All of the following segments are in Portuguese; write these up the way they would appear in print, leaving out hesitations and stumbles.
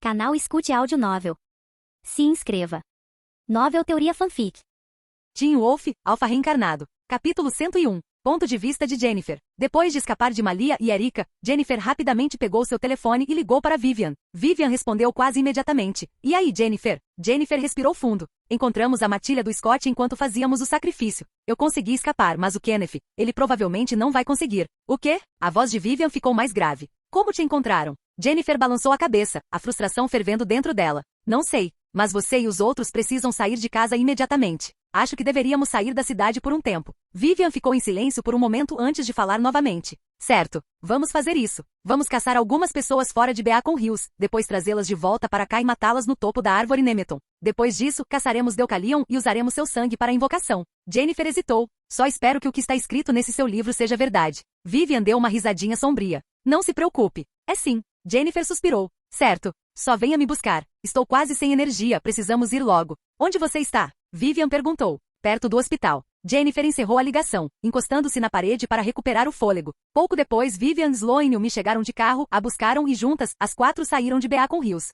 Canal Escute Áudio Novel. Se inscreva. Novel Teoria Fanfic. Teen Wolf, Alpha Reencarnado. Capítulo 101. Ponto de vista de Jennifer. Depois de escapar de Malia e Erika, Jennifer rapidamente pegou seu telefone e ligou para Vivian. Vivian respondeu quase imediatamente. E aí, Jennifer? Jennifer respirou fundo. Encontramos a matilha do Scott enquanto fazíamos o sacrifício. Eu consegui escapar, mas o Kenneth, ele provavelmente não vai conseguir. O quê? A voz de Vivian ficou mais grave. Como te encontraram? Jennifer balançou a cabeça, a frustração fervendo dentro dela. Não sei, mas você e os outros precisam sair de casa imediatamente. Acho que deveríamos sair da cidade por um tempo. Vivian ficou em silêncio por um momento antes de falar novamente. Certo, vamos fazer isso. Vamos caçar algumas pessoas fora de Beacon Hills, depois trazê-las de volta para cá e matá-las no topo da árvore Nemeton. Depois disso, caçaremos Deucalion e usaremos seu sangue para a invocação. Jennifer hesitou. Só espero que o que está escrito nesse seu livro seja verdade. Vivian deu uma risadinha sombria. Não se preocupe. É sim. Jennifer suspirou. Certo. Só venha me buscar. Estou quase sem energia, precisamos ir logo. Onde você está? Vivian perguntou. Perto do hospital. Jennifer encerrou a ligação, encostando-se na parede para recuperar o fôlego. Pouco depois, Vivian, Sloane e Umi chegaram de carro, a buscaram e juntas, as quatro saíram de Beacon Hills.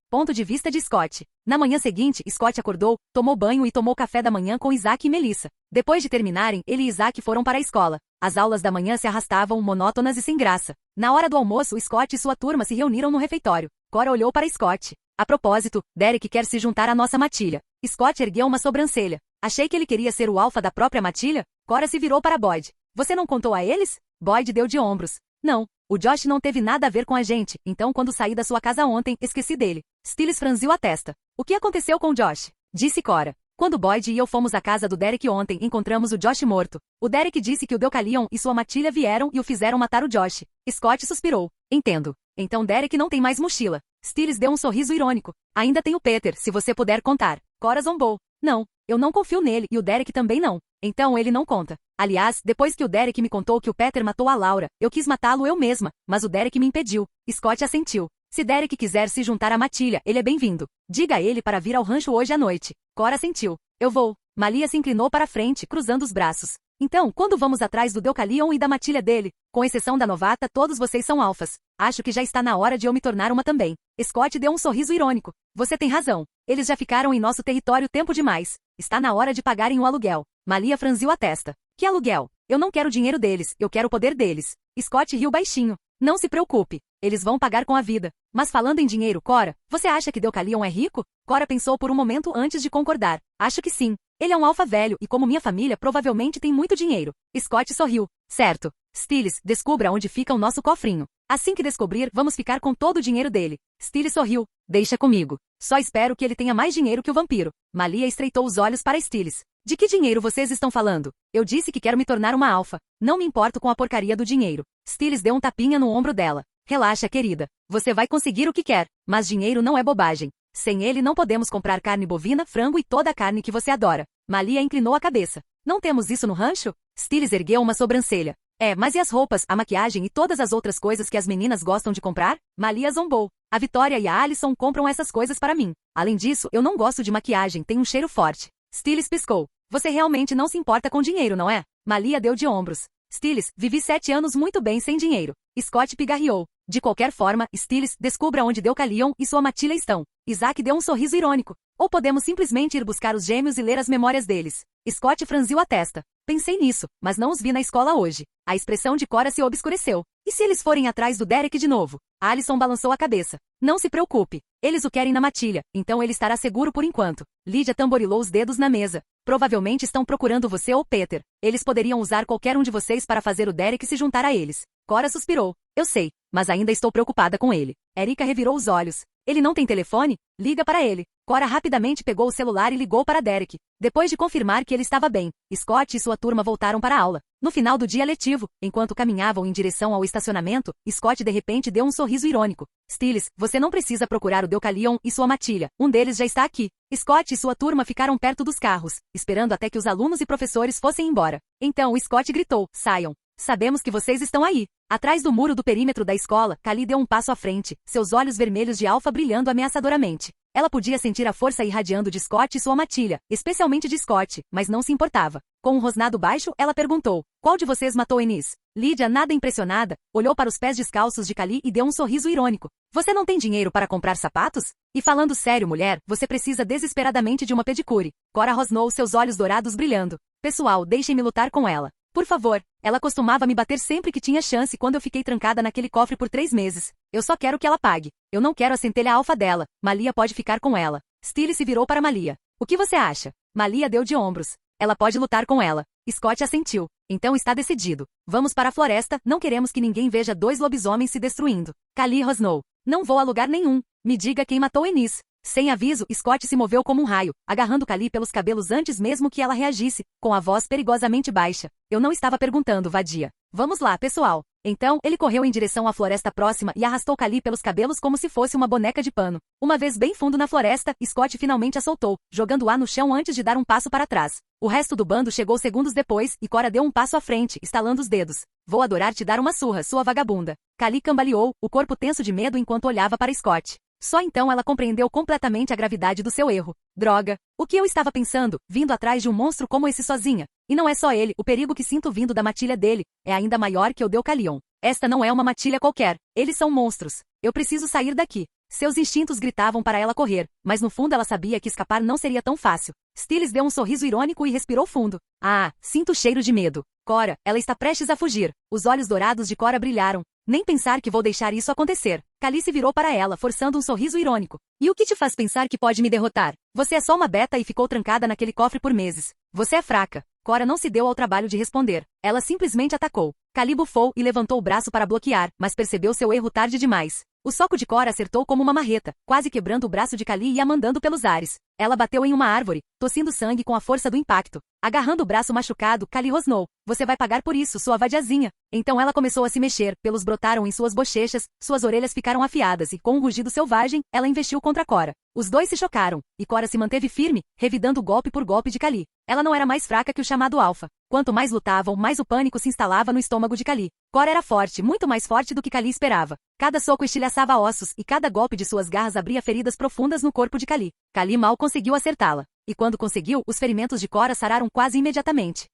Ponto de vista de Scott. Na manhã seguinte, Scott acordou, tomou banho e tomou café da manhã com Isaac e Melissa. Depois de terminarem, ele e Isaac foram para a escola. As aulas da manhã se arrastavam, monótonas e sem graça. Na hora do almoço, Scott e sua turma se reuniram no refeitório. Cora olhou para Scott. A propósito, Derek quer se juntar à nossa matilha. Scott ergueu uma sobrancelha. Achei que ele queria ser o alfa da própria matilha? Cora se virou para Boyd. Você não contou a eles? Boyd deu de ombros. Não. O Josh não teve nada a ver com a gente, então quando saí da sua casa ontem, esqueci dele. Stiles franziu a testa. O que aconteceu com o Josh? Disse Cora. Quando Boyd e eu fomos à casa do Derek ontem, encontramos o Josh morto. O Derek disse que o Deucalion e sua matilha vieram e o fizeram matar o Josh. Scott suspirou. Entendo. Então Derek não tem mais mochila. Stiles deu um sorriso irônico. Ainda tem o Peter, se você puder contar. Cora zombou. Não, eu não confio nele e o Derek também não. Então ele não conta. Aliás, depois que o Derek me contou que o Peter matou a Laura, eu quis matá-lo eu mesma, mas o Derek me impediu. Scott assentiu. Se Derek quiser se juntar à matilha, ele é bem-vindo. Diga a ele para vir ao rancho hoje à noite. Cora assentiu. Eu vou. Malia se inclinou para a frente, cruzando os braços. Então, quando vamos atrás do Deucalion e da matilha dele? Com exceção da novata, todos vocês são alfas. Acho que já está na hora de eu me tornar uma também. Scott deu um sorriso irônico. Você tem razão. Eles já ficaram em nosso território tempo demais. Está na hora de pagarem o aluguel. Malia franziu a testa. Que aluguel? Eu não quero o dinheiro deles, eu quero o poder deles. Scott riu baixinho. Não se preocupe. Eles vão pagar com a vida. Mas falando em dinheiro, Cora, você acha que Deucalion é rico? Cora pensou por um momento antes de concordar. Acho que sim. Ele é um alfa velho e como minha família provavelmente tem muito dinheiro. Scott sorriu. Certo. Stiles, descubra onde fica o nosso cofrinho. Assim que descobrir, vamos ficar com todo o dinheiro dele. Stiles sorriu. Deixa comigo. Só espero que ele tenha mais dinheiro que o vampiro. Malia estreitou os olhos para Stiles. De que dinheiro vocês estão falando? Eu disse que quero me tornar uma alfa. Não me importo com a porcaria do dinheiro. Stiles deu um tapinha no ombro dela. Relaxa, querida. Você vai conseguir o que quer. Mas dinheiro não é bobagem. Sem ele não podemos comprar carne bovina, frango e toda a carne que você adora. Malia inclinou a cabeça. Não temos isso no rancho? Stiles ergueu uma sobrancelha. É, mas e as roupas, a maquiagem e todas as outras coisas que as meninas gostam de comprar? Malia zombou. A Vitória e a Alison compram essas coisas para mim. Além disso, eu não gosto de maquiagem, tem um cheiro forte. Stiles piscou. Você realmente não se importa com dinheiro, não é? Malia deu de ombros. Stiles, vivi 7 anos muito bem sem dinheiro. Scott pigarreou. De qualquer forma, Stiles, descubra onde Deucalion e sua matilha estão. Isaac deu um sorriso irônico. Ou podemos simplesmente ir buscar os gêmeos e ler as memórias deles. Scott franziu a testa. Pensei nisso, mas não os vi na escola hoje. A expressão de Cora se obscureceu. E se eles forem atrás do Derek de novo? Alison balançou a cabeça. Não se preocupe. Eles o querem na matilha, então ele estará seguro por enquanto. Lydia tamborilou os dedos na mesa. Provavelmente estão procurando você ou Peter. Eles poderiam usar qualquer um de vocês para fazer o Derek se juntar a eles. Cora suspirou. Eu sei, mas ainda estou preocupada com ele. Erika revirou os olhos. Ele não tem telefone? Liga para ele. Cora rapidamente pegou o celular e ligou para Derek. Depois de confirmar que ele estava bem, Scott e sua turma voltaram para a aula. No final do dia letivo, enquanto caminhavam em direção ao estacionamento, Scott de repente deu um sorriso irônico. Stiles, você não precisa procurar o Deucalion e sua matilha. Um deles já está aqui. Scott e sua turma ficaram perto dos carros, esperando até que os alunos e professores fossem embora. Então Scott gritou, saiam. Sabemos que vocês estão aí. Atrás do muro do perímetro da escola, Kali deu um passo à frente, seus olhos vermelhos de alfa brilhando ameaçadoramente. Ela podia sentir a força irradiando de Scott e sua matilha, especialmente de Scott, mas não se importava. Com um rosnado baixo, ela perguntou, qual de vocês matou Ennis? Lydia, nada impressionada, olhou para os pés descalços de Kali e deu um sorriso irônico. Você não tem dinheiro para comprar sapatos? E falando sério, mulher, você precisa desesperadamente de uma pedicure. Cora rosnou, seus olhos dourados brilhando. Pessoal, deixem-me lutar com ela. Por favor. Ela costumava me bater sempre que tinha chance quando eu fiquei trancada naquele cofre por 3 meses. Eu só quero que ela pague. Eu não quero a centelha alfa dela. Malia pode ficar com ela. Steele se virou para Malia. O que você acha? Malia deu de ombros. Ela pode lutar com ela. Scott assentiu. Então está decidido. Vamos para a floresta, não queremos que ninguém veja 2 lobisomens se destruindo. Kali rosnou. Não vou a lugar nenhum. Me diga quem matou Ennis. Sem aviso, Scott se moveu como um raio, agarrando Kali pelos cabelos antes mesmo que ela reagisse, com a voz perigosamente baixa. Eu não estava perguntando, vadia. Vamos lá, pessoal. Então, ele correu em direção à floresta próxima e arrastou Kali pelos cabelos como se fosse uma boneca de pano. Uma vez bem fundo na floresta, Scott finalmente a soltou, jogando-a no chão antes de dar um passo para trás. O resto do bando chegou segundos depois, e Cora deu um passo à frente, estalando os dedos. Vou adorar te dar uma surra, sua vagabunda. Kali cambaleou, o corpo tenso de medo enquanto olhava para Scott. Só então ela compreendeu completamente a gravidade do seu erro. Droga! O que eu estava pensando, vindo atrás de um monstro como esse sozinha? E não é só ele, o perigo que sinto vindo da matilha dele é ainda maior que o Deucalion. Esta não é uma matilha qualquer. Eles são monstros. Eu preciso sair daqui. Seus instintos gritavam para ela correr, mas no fundo ela sabia que escapar não seria tão fácil. Styles deu um sorriso irônico e respirou fundo. Ah, sinto o cheiro de medo. Cora, ela está prestes a fugir. Os olhos dourados de Cora brilharam. Nem pensar que vou deixar isso acontecer. Kali se virou para ela, forçando um sorriso irônico. E o que te faz pensar que pode me derrotar? Você é só uma beta e ficou trancada naquele cofre por meses. Você é fraca. Cora não se deu ao trabalho de responder. Ela simplesmente atacou. Kali bufou e levantou o braço para bloquear, mas percebeu seu erro tarde demais. O soco de Cora acertou como uma marreta, quase quebrando o braço de Kali e a mandando pelos ares. Ela bateu em uma árvore, tossindo sangue com a força do impacto. Agarrando o braço machucado, Kali rosnou. Você vai pagar por isso, sua vadiazinha. Então ela começou a se mexer, pelos brotaram em suas bochechas, suas orelhas ficaram afiadas e, com um rugido selvagem, ela investiu contra Cora. Os dois se chocaram, e Cora se manteve firme, revidando golpe por golpe de Kali. Ela não era mais fraca que o chamado alfa. Quanto mais lutavam, mais o pânico se instalava no estômago de Kali. Cora era forte, muito mais forte do que Kali esperava. Cada soco estilhaçava ossos, e cada golpe de suas garras abria feridas profundas no corpo de Kali. Kali mal conseguiu acertá-la. E quando conseguiu, os ferimentos de Cora sararam quase imediatamente.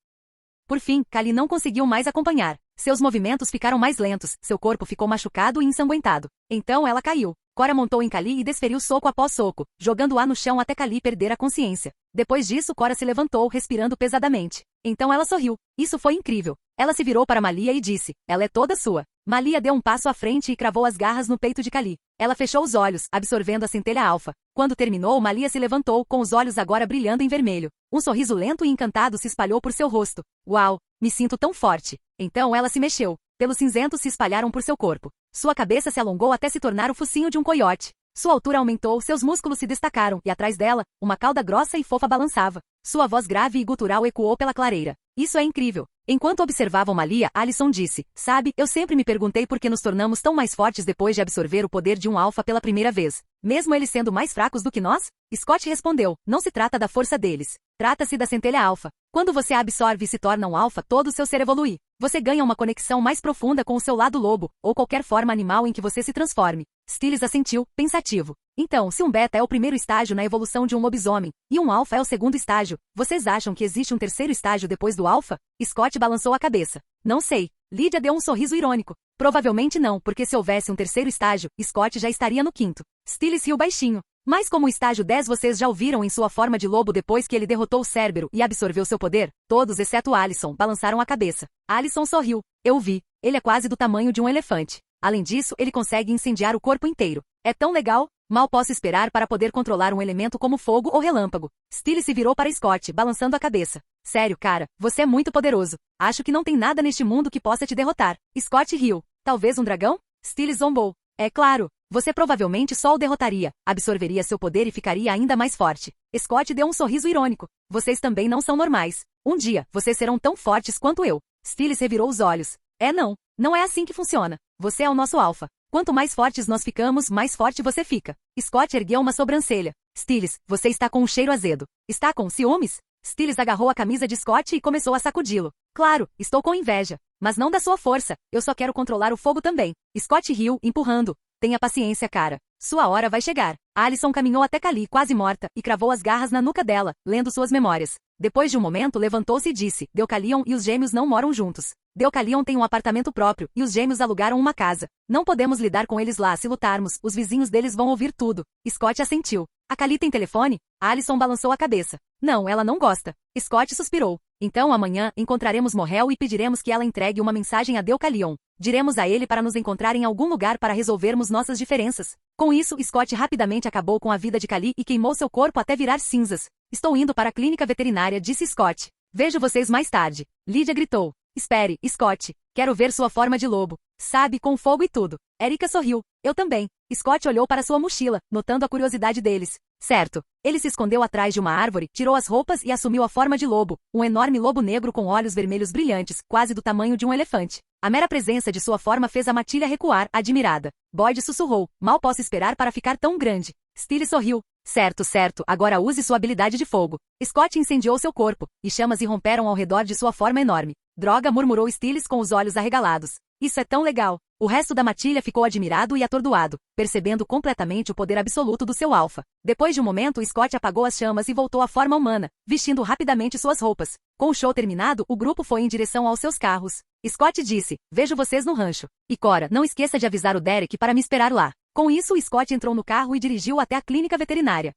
Por fim, Kali não conseguiu mais acompanhar. Seus movimentos ficaram mais lentos, seu corpo ficou machucado e ensanguentado. Então ela caiu. Cora montou em Kali e desferiu soco após soco, jogando-a no chão até Kali perder a consciência. Depois disso, Cora se levantou, respirando pesadamente. Então ela sorriu. Isso foi incrível. Ela se virou para Malia e disse, ela é toda sua. Malia deu um passo à frente e cravou as garras no peito de Kali. Ela fechou os olhos, absorvendo a centelha alfa. Quando terminou, Malia se levantou, com os olhos agora brilhando em vermelho. Um sorriso lento e encantado se espalhou por seu rosto. Uau! Me sinto tão forte. Então ela se mexeu. Pelos cinzentos se espalharam por seu corpo. Sua cabeça se alongou até se tornar o focinho de um coiote. Sua altura aumentou, seus músculos se destacaram, e atrás dela, uma cauda grossa e fofa balançava. Sua voz grave e gutural ecoou pela clareira. Isso é incrível. Enquanto observavam Malia, Alyson disse, sabe, eu sempre me perguntei por que nos tornamos tão mais fortes depois de absorver o poder de um alfa pela primeira vez. Mesmo eles sendo mais fracos do que nós? Scott respondeu, não se trata da força deles. Trata-se da centelha alfa. Quando você a absorve e se torna um alfa, todo o seu ser evolui. Você ganha uma conexão mais profunda com o seu lado lobo, ou qualquer forma animal em que você se transforme. Styles assentiu, pensativo. Então, se um beta é o primeiro estágio na evolução de um lobisomem, e um alfa é o segundo estágio, vocês acham que existe um terceiro estágio depois do alfa? Scott balançou a cabeça. Não sei. Lydia deu um sorriso irônico. Provavelmente não, porque se houvesse um terceiro estágio, Scott já estaria no quinto. Styles riu baixinho. Mas como o estágio 10 vocês já ouviram em sua forma de lobo depois que ele derrotou o Cérbero e absorveu seu poder? Todos, exceto Alyson, balançaram a cabeça. Alyson sorriu. Eu vi. Ele é quase do tamanho de um elefante. Além disso, ele consegue incendiar o corpo inteiro. É tão legal. Mal posso esperar para poder controlar um elemento como fogo ou relâmpago. Styles se virou para Scott, balançando a cabeça. Sério, cara, você é muito poderoso. Acho que não tem nada neste mundo que possa te derrotar. Scott riu. Talvez um dragão? Styles zombou. É claro. Você provavelmente só o derrotaria, absorveria seu poder e ficaria ainda mais forte. Scott deu um sorriso irônico. Vocês também não são normais. Um dia, vocês serão tão fortes quanto eu. Styles revirou os olhos. Não. Não é assim que funciona. Você é o nosso alfa. Quanto mais fortes nós ficamos, mais forte você fica. Scott ergueu uma sobrancelha. Styles, você está com um cheiro azedo. Está com ciúmes? Styles agarrou a camisa de Scott e começou a sacudi-lo. Claro, estou com inveja. Mas não da sua força. Eu só quero controlar o fogo também. Scott riu, empurrando. Tenha paciência, cara. Sua hora vai chegar. Alyson caminhou até Kali, quase morta, e cravou as garras na nuca dela, lendo suas memórias. Depois de um momento, levantou-se e disse, Deucalion e os gêmeos não moram juntos. Deucalion tem um apartamento próprio, e os gêmeos alugaram uma casa. Não podemos lidar com eles lá se lutarmos, os vizinhos deles vão ouvir tudo. Scott assentiu. A Kali tem telefone? Alison balançou a cabeça. Não, ela não gosta. Scott suspirou. Então amanhã, encontraremos Morrel e pediremos que ela entregue uma mensagem a Deucalion. Diremos a ele para nos encontrar em algum lugar para resolvermos nossas diferenças. Com isso, Scott rapidamente acabou com a vida de Kali e queimou seu corpo até virar cinzas. Estou indo para a clínica veterinária, disse Scott. Vejo vocês mais tarde. Lydia gritou. Espere, Scott. Quero ver sua forma de lobo. Sabe, com fogo e tudo. Erika sorriu. Eu também. Scott olhou para sua mochila, notando a curiosidade deles. Certo. Ele se escondeu atrás de uma árvore, tirou as roupas e assumiu a forma de lobo, um enorme lobo negro com olhos vermelhos brilhantes, quase do tamanho de um elefante. A mera presença de sua forma fez a matilha recuar, admirada. Boyd sussurrou. Mal posso esperar para ficar tão grande. Steele sorriu. Certo, certo, agora use sua habilidade de fogo. Scott incendiou seu corpo, e chamas irromperam ao redor de sua forma enorme. Droga, murmurou Steele com os olhos arregalados. Isso é tão legal. O resto da matilha ficou admirado e atordoado, percebendo completamente o poder absoluto do seu alfa. Depois de um momento, Scott apagou as chamas e voltou à forma humana, vestindo rapidamente suas roupas. Com o show terminado, o grupo foi em direção aos seus carros. Scott disse, vejo vocês no rancho. E Cora, não esqueça de avisar o Derek para me esperar lá. Com isso, Scott entrou no carro e dirigiu até a clínica veterinária.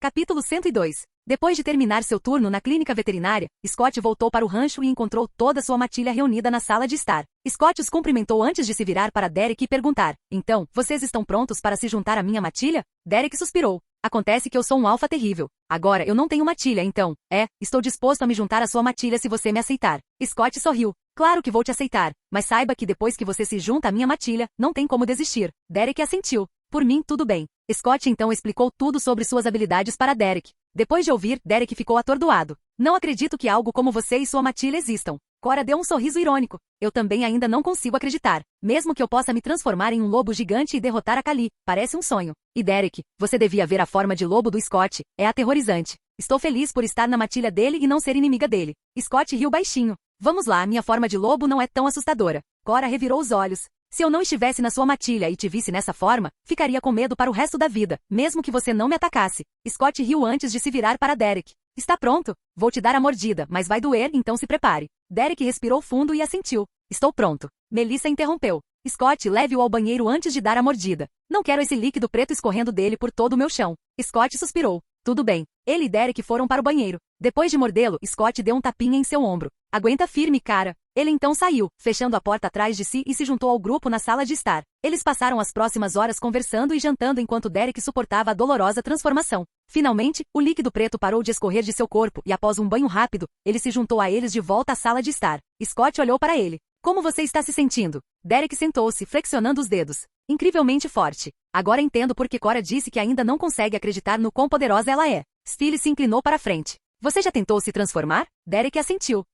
Capítulo 102. Depois de terminar seu turno na clínica veterinária, Scott voltou para o rancho e encontrou toda sua matilha reunida na sala de estar. Scott os cumprimentou antes de se virar para Derek e perguntar, então, vocês estão prontos para se juntar à minha matilha? Derek suspirou. Acontece que eu sou um alfa terrível. Agora eu não tenho matilha, então, estou disposto a me juntar à sua matilha se você me aceitar. Scott sorriu. Claro que vou te aceitar, mas saiba que depois que você se junta à minha matilha, não tem como desistir. Derek assentiu. Por mim, tudo bem. Scott então explicou tudo sobre suas habilidades para Derek. Depois de ouvir, Derek ficou atordoado. Não acredito que algo como você e sua matilha existam. Cora deu um sorriso irônico. Eu também ainda não consigo acreditar. Mesmo que eu possa me transformar em um lobo gigante e derrotar a Kali, parece um sonho. E Derek, você devia ver a forma de lobo do Scott. É aterrorizante. Estou feliz por estar na matilha dele e não ser inimiga dele. Scott riu baixinho. Vamos lá, minha forma de lobo não é tão assustadora. Cora revirou os olhos. Se eu não estivesse na sua matilha e te visse nessa forma, ficaria com medo para o resto da vida, mesmo que você não me atacasse. Scott riu antes de se virar para Derek. Está pronto? Vou te dar a mordida, mas vai doer, então se prepare. Derek respirou fundo e assentiu. Estou pronto. Melissa interrompeu. Scott, leve-o ao banheiro antes de dar a mordida. Não quero esse líquido preto escorrendo dele por todo o meu chão. Scott suspirou. Tudo bem. Ele e Derek foram para o banheiro. Depois de mordê-lo, Scott deu um tapinha em seu ombro. Aguenta firme, cara. Ele então saiu, fechando a porta atrás de si e se juntou ao grupo na sala de estar. Eles passaram as próximas horas conversando e jantando enquanto Derek suportava a dolorosa transformação. Finalmente, o líquido preto parou de escorrer de seu corpo e após um banho rápido, ele se juntou a eles de volta à sala de estar. Scott olhou para ele. Como você está se sentindo? Derek sentou-se, flexionando os dedos. Incrivelmente forte. Agora entendo por que Cora disse que ainda não consegue acreditar no quão poderosa ela é. Steele se inclinou para frente. Você já tentou se transformar? Derek assentiu.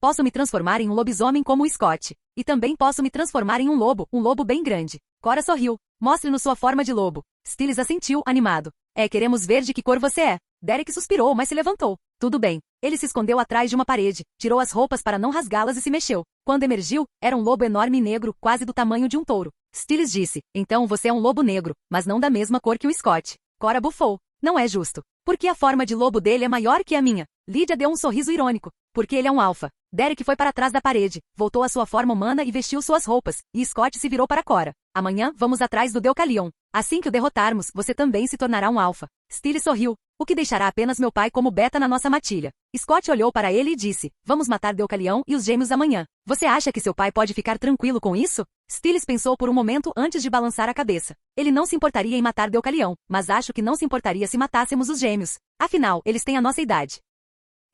Posso me transformar em um lobisomem como o Scott. E também posso me transformar em um lobo bem grande. Cora sorriu. Mostre-nos sua forma de lobo. Steele assentiu, animado. Queremos ver de que cor você é. Derek suspirou, mas se levantou. Tudo bem. Ele se escondeu atrás de uma parede, tirou as roupas para não rasgá-las e se mexeu. Quando emergiu, era um lobo enorme e negro, quase do tamanho de um touro. Steele disse, então você é um lobo negro, mas não da mesma cor que o Scott. Cora bufou. Não é justo. Porque a forma de lobo dele é maior que a minha. Lydia deu um sorriso irônico. Porque ele é um alfa. Derek foi para trás da parede, voltou à sua forma humana e vestiu suas roupas, e Scott se virou para Cora. Amanhã, vamos atrás do Deucalion. Assim que o derrotarmos, você também se tornará um alfa. Steele sorriu, o que deixará apenas meu pai como beta na nossa matilha. Scott olhou para ele e disse, vamos matar Deucalion e os gêmeos amanhã. Você acha que seu pai pode ficar tranquilo com isso? Steele pensou por um momento antes de balançar a cabeça. Ele não se importaria em matar Deucalion, mas acho que não se importaria se matássemos os gêmeos. Afinal, eles têm a nossa idade.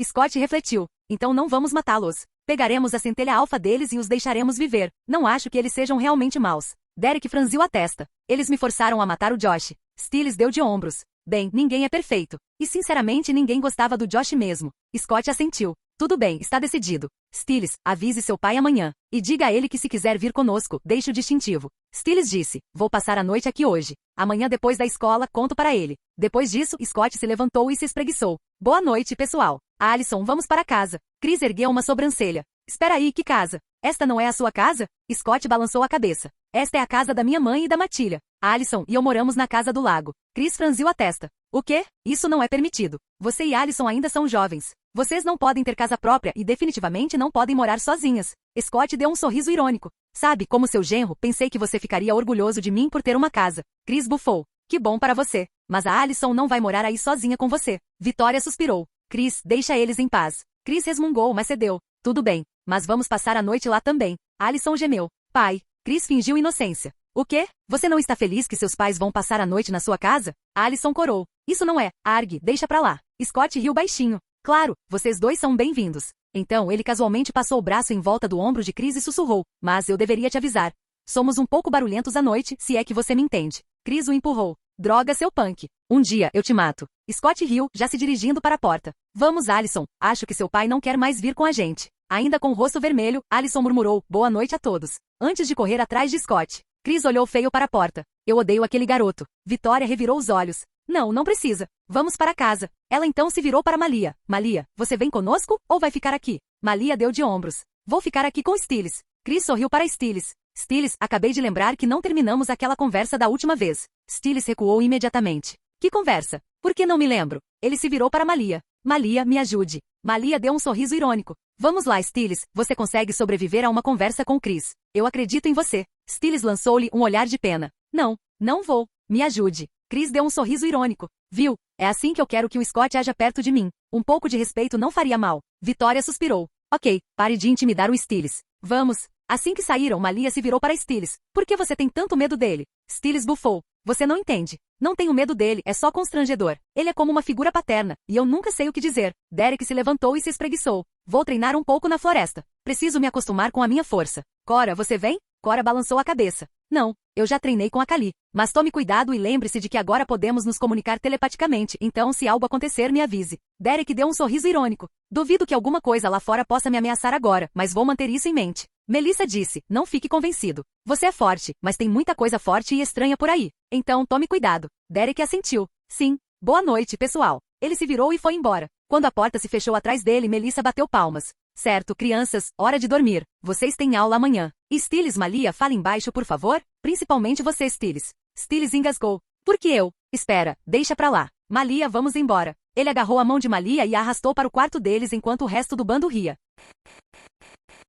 Scott refletiu. Então não vamos matá-los. Pegaremos a centelha alfa deles e os deixaremos viver. Não acho que eles sejam realmente maus. Derek franziu a testa. Eles me forçaram a matar o Josh. Steele deu de ombros. Bem, ninguém é perfeito. E sinceramente ninguém gostava do Josh mesmo. Scott assentiu. Tudo bem, está decidido. Steele, avise seu pai amanhã. E diga a ele que se quiser vir conosco, deixe o distintivo. Steele disse, vou passar a noite aqui hoje. Amanhã depois da escola, conto para ele. Depois disso, Scott se levantou e se espreguiçou. Boa noite, pessoal. Alison, vamos para casa. Chris ergueu uma sobrancelha. Espera aí, que casa? Esta não é a sua casa? Scott balançou a cabeça. Esta é a casa da minha mãe e da matilha. Alison e eu moramos na casa do lago. Chris franziu a testa. O quê? Isso não é permitido. Você e Alison ainda são jovens. Vocês não podem ter casa própria e definitivamente não podem morar sozinhas. Scott deu um sorriso irônico. Sabe, como seu genro, pensei que você ficaria orgulhoso de mim por ter uma casa. Chris bufou. Que bom para você. Mas a Allison não vai morar aí sozinha com você. Vitória suspirou. Chris, deixa eles em paz. Chris resmungou, mas cedeu. Tudo bem, mas vamos passar a noite lá também. Allison gemeu. Pai. Chris fingiu inocência. O quê? Você não está feliz que seus pais vão passar a noite na sua casa? Allison corou. Isso não é. Argue, deixa pra lá. Scott riu baixinho. Claro, vocês dois são bem-vindos. Então ele casualmente passou o braço em volta do ombro de Chris e sussurrou. Mas eu deveria te avisar. Somos um pouco barulhentos à noite, se é que você me entende. Chris o empurrou. Droga, seu punk. Um dia eu te mato. Scott riu, já se dirigindo para a porta. Vamos, Allison. Acho que seu pai não quer mais vir com a gente. Ainda com o rosto vermelho, Allison murmurou, boa noite a todos. Antes de correr atrás de Scott. Chris olhou feio para a porta. Eu odeio aquele garoto. Vitória revirou os olhos. Não, não precisa. Vamos para casa. Ela então se virou para Malia. Malia, você vem conosco ou vai ficar aqui? Malia deu de ombros. Vou ficar aqui com Stiles. Chris sorriu para Stiles. Stiles, acabei de lembrar que não terminamos aquela conversa da última vez. Stiles recuou imediatamente. Que conversa? Por que não me lembro? Ele se virou para Malia. Malia, me ajude. Malia deu um sorriso irônico. Vamos lá, Stiles, você consegue sobreviver a uma conversa com Chris. Eu acredito em você. Stiles lançou-lhe um olhar de pena. Não, não vou. Me ajude. Chris deu um sorriso irônico. Viu? É assim que eu quero que o Scott haja perto de mim. Um pouco de respeito não faria mal. Vitória suspirou. Ok, pare de intimidar o Stiles. Vamos. Assim que saíram, Malia se virou para Stiles. Por que você tem tanto medo dele? Stiles bufou. Você não entende. Não tenho medo dele, é só constrangedor. Ele é como uma figura paterna, e eu nunca sei o que dizer. Derek se levantou e se espreguiçou. Vou treinar um pouco na floresta. Preciso me acostumar com a minha força. Cora, você vem? Cora balançou a cabeça. Não, eu já treinei com a Kali. Mas tome cuidado e lembre-se de que agora podemos nos comunicar telepaticamente, então se algo acontecer me avise. Derek deu um sorriso irônico. Duvido que alguma coisa lá fora possa me ameaçar agora, mas vou manter isso em mente. Melissa disse, não fique convencido. Você é forte, mas tem muita coisa forte e estranha por aí. Então tome cuidado. Derek assentiu. Sim. Boa noite, pessoal. Ele se virou e foi embora. Quando a porta se fechou atrás dele, Melissa bateu palmas. Certo, crianças, hora de dormir. Vocês têm aula amanhã. Stiles, Malia, fale embaixo, por favor? Principalmente você, Stiles. Stiles engasgou. Por que eu? Espera, deixa pra lá. Malia, vamos embora. Ele agarrou a mão de Malia e a arrastou para o quarto deles enquanto o resto do bando ria.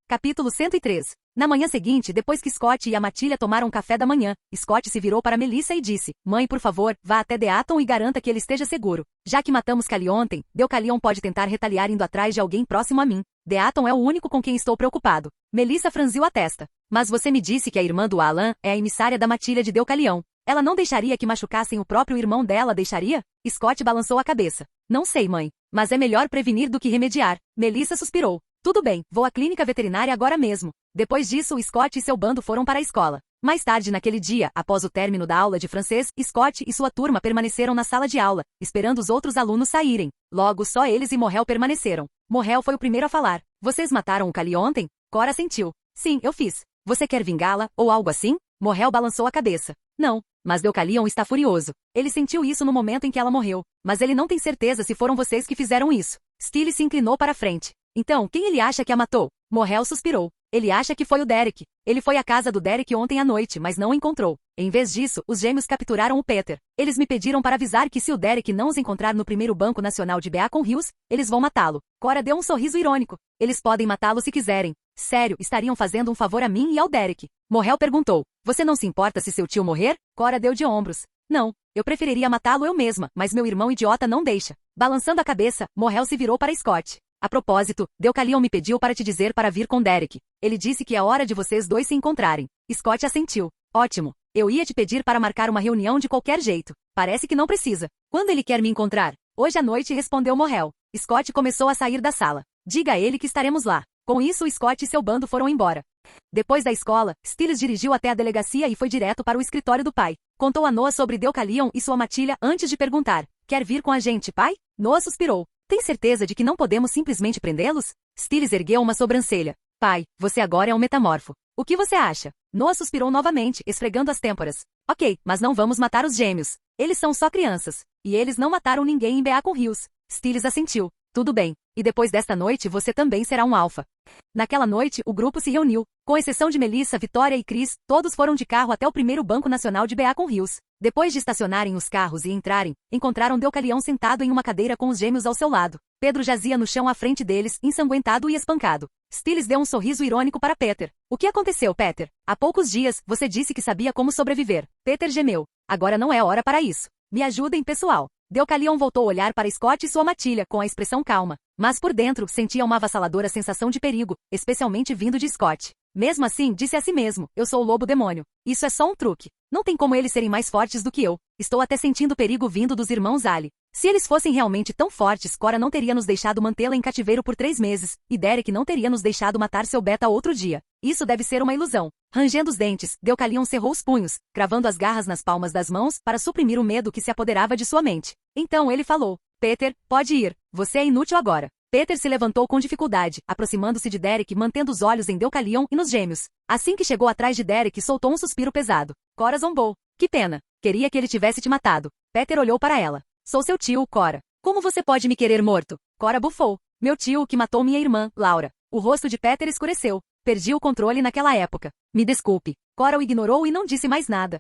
Capítulo 103. Na manhã seguinte, depois que Scott e a Matilha tomaram café da manhã, Scott se virou para Melissa e disse, mãe, por favor, vá até Deaton e garanta que ele esteja seguro. Já que matamos Kali ontem, Deucalion pode tentar retaliar indo atrás de alguém próximo a mim. Deaton é o único com quem estou preocupado. Melissa franziu a testa. Mas você me disse que a irmã do Alan é a emissária da Matilha de Deucalion. Ela não deixaria que machucassem o próprio irmão dela, deixaria? Scott balançou a cabeça. Não sei, mãe. Mas é melhor prevenir do que remediar. Melissa suspirou. Tudo bem, vou à clínica veterinária agora mesmo. Depois disso, Scott e seu bando foram para a escola. Mais tarde naquele dia, após o término da aula de francês, Scott e sua turma permaneceram na sala de aula, esperando os outros alunos saírem. Logo, só eles e Morrel permaneceram. Morrel foi o primeiro a falar. Vocês mataram o Kali ontem? Cora assentiu. Sim, eu fiz. Você quer vingá-la, ou algo assim? Morrel balançou a cabeça. Não, mas Deucalion está furioso. Ele sentiu isso no momento em que ela morreu. Mas ele não tem certeza se foram vocês que fizeram isso. Steele se inclinou para a frente. Então, quem ele acha que a matou? Morrel suspirou. Ele acha que foi o Derek. Ele foi à casa do Derek ontem à noite, mas não o encontrou. Em vez disso, os gêmeos capturaram o Peter. Eles me pediram para avisar que se o Derek não os encontrar no primeiro Banco Nacional de Beacon Hills, eles vão matá-lo. Cora deu um sorriso irônico. Eles podem matá-lo se quiserem. Sério, estariam fazendo um favor a mim e ao Derek. Morrel perguntou. Você não se importa se seu tio morrer? Cora deu de ombros. Não, eu preferiria matá-lo eu mesma, mas meu irmão idiota não deixa. Balançando a cabeça, Morrel se virou para Scott. A propósito, Deucalion me pediu para te dizer para vir com Derek. Ele disse que é hora de vocês dois se encontrarem. Scott assentiu. Ótimo. Eu ia te pedir para marcar uma reunião de qualquer jeito. Parece que não precisa. Quando ele quer me encontrar? Hoje à noite, respondeu Morrel. Scott começou a sair da sala. Diga a ele que estaremos lá. Com isso, Scott e seu bando foram embora. Depois da escola, Stiles dirigiu até a delegacia e foi direto para o escritório do pai. Contou a Noah sobre Deucalion e sua matilha antes de perguntar. Quer vir com a gente, pai? Noah suspirou. Tem certeza de que não podemos simplesmente prendê-los? Stiles ergueu uma sobrancelha. Pai, você agora é um metamorfo. O que você acha? Noah suspirou novamente, esfregando as têmporas. Ok, mas não vamos matar os gêmeos. Eles são só crianças. E eles não mataram ninguém em Beacon Hills. Stiles assentiu. Tudo bem. E depois desta noite você também será um alfa. Naquela noite, o grupo se reuniu. Com exceção de Melissa, Vitória e Chris, todos foram de carro até o primeiro Banco Nacional de Beacon Hills. Depois de estacionarem os carros e entrarem, encontraram Deucalion sentado em uma cadeira com os gêmeos ao seu lado. Pedro jazia no chão à frente deles, ensanguentado e espancado. Stiles deu um sorriso irônico para Peter. O que aconteceu, Peter? Há poucos dias, você disse que sabia como sobreviver. Peter gemeu. Agora não é hora para isso. Me ajudem, pessoal. Deucalion voltou a olhar para Scott e sua matilha, com a expressão calma. Mas por dentro, sentia uma avassaladora sensação de perigo, especialmente vindo de Scott. Mesmo assim, disse a si mesmo, eu sou o lobo demônio. Isso é só um truque. Não tem como eles serem mais fortes do que eu. Estou até sentindo perigo vindo dos irmãos Ali. Se eles fossem realmente tão fortes, Cora não teria nos deixado mantê-la em cativeiro por 3 meses, e Derek não teria nos deixado matar seu beta outro dia. Isso deve ser uma ilusão. Rangendo os dentes, Deucalion cerrou os punhos, cravando as garras nas palmas das mãos para suprimir o medo que se apoderava de sua mente. Então ele falou, Peter, pode ir. Você é inútil agora. Peter se levantou com dificuldade, aproximando-se de Derek, mantendo os olhos em Deucalion e nos gêmeos. Assim que chegou atrás de Derek, soltou um suspiro pesado. Cora zombou. Que pena. Queria que ele tivesse te matado. Peter olhou para ela. Sou seu tio, Cora. Como você pode me querer morto? Cora bufou. Meu tio que matou minha irmã, Laura. O rosto de Peter escureceu. Perdi o controle naquela época. Me desculpe. Cora o ignorou e não disse mais nada.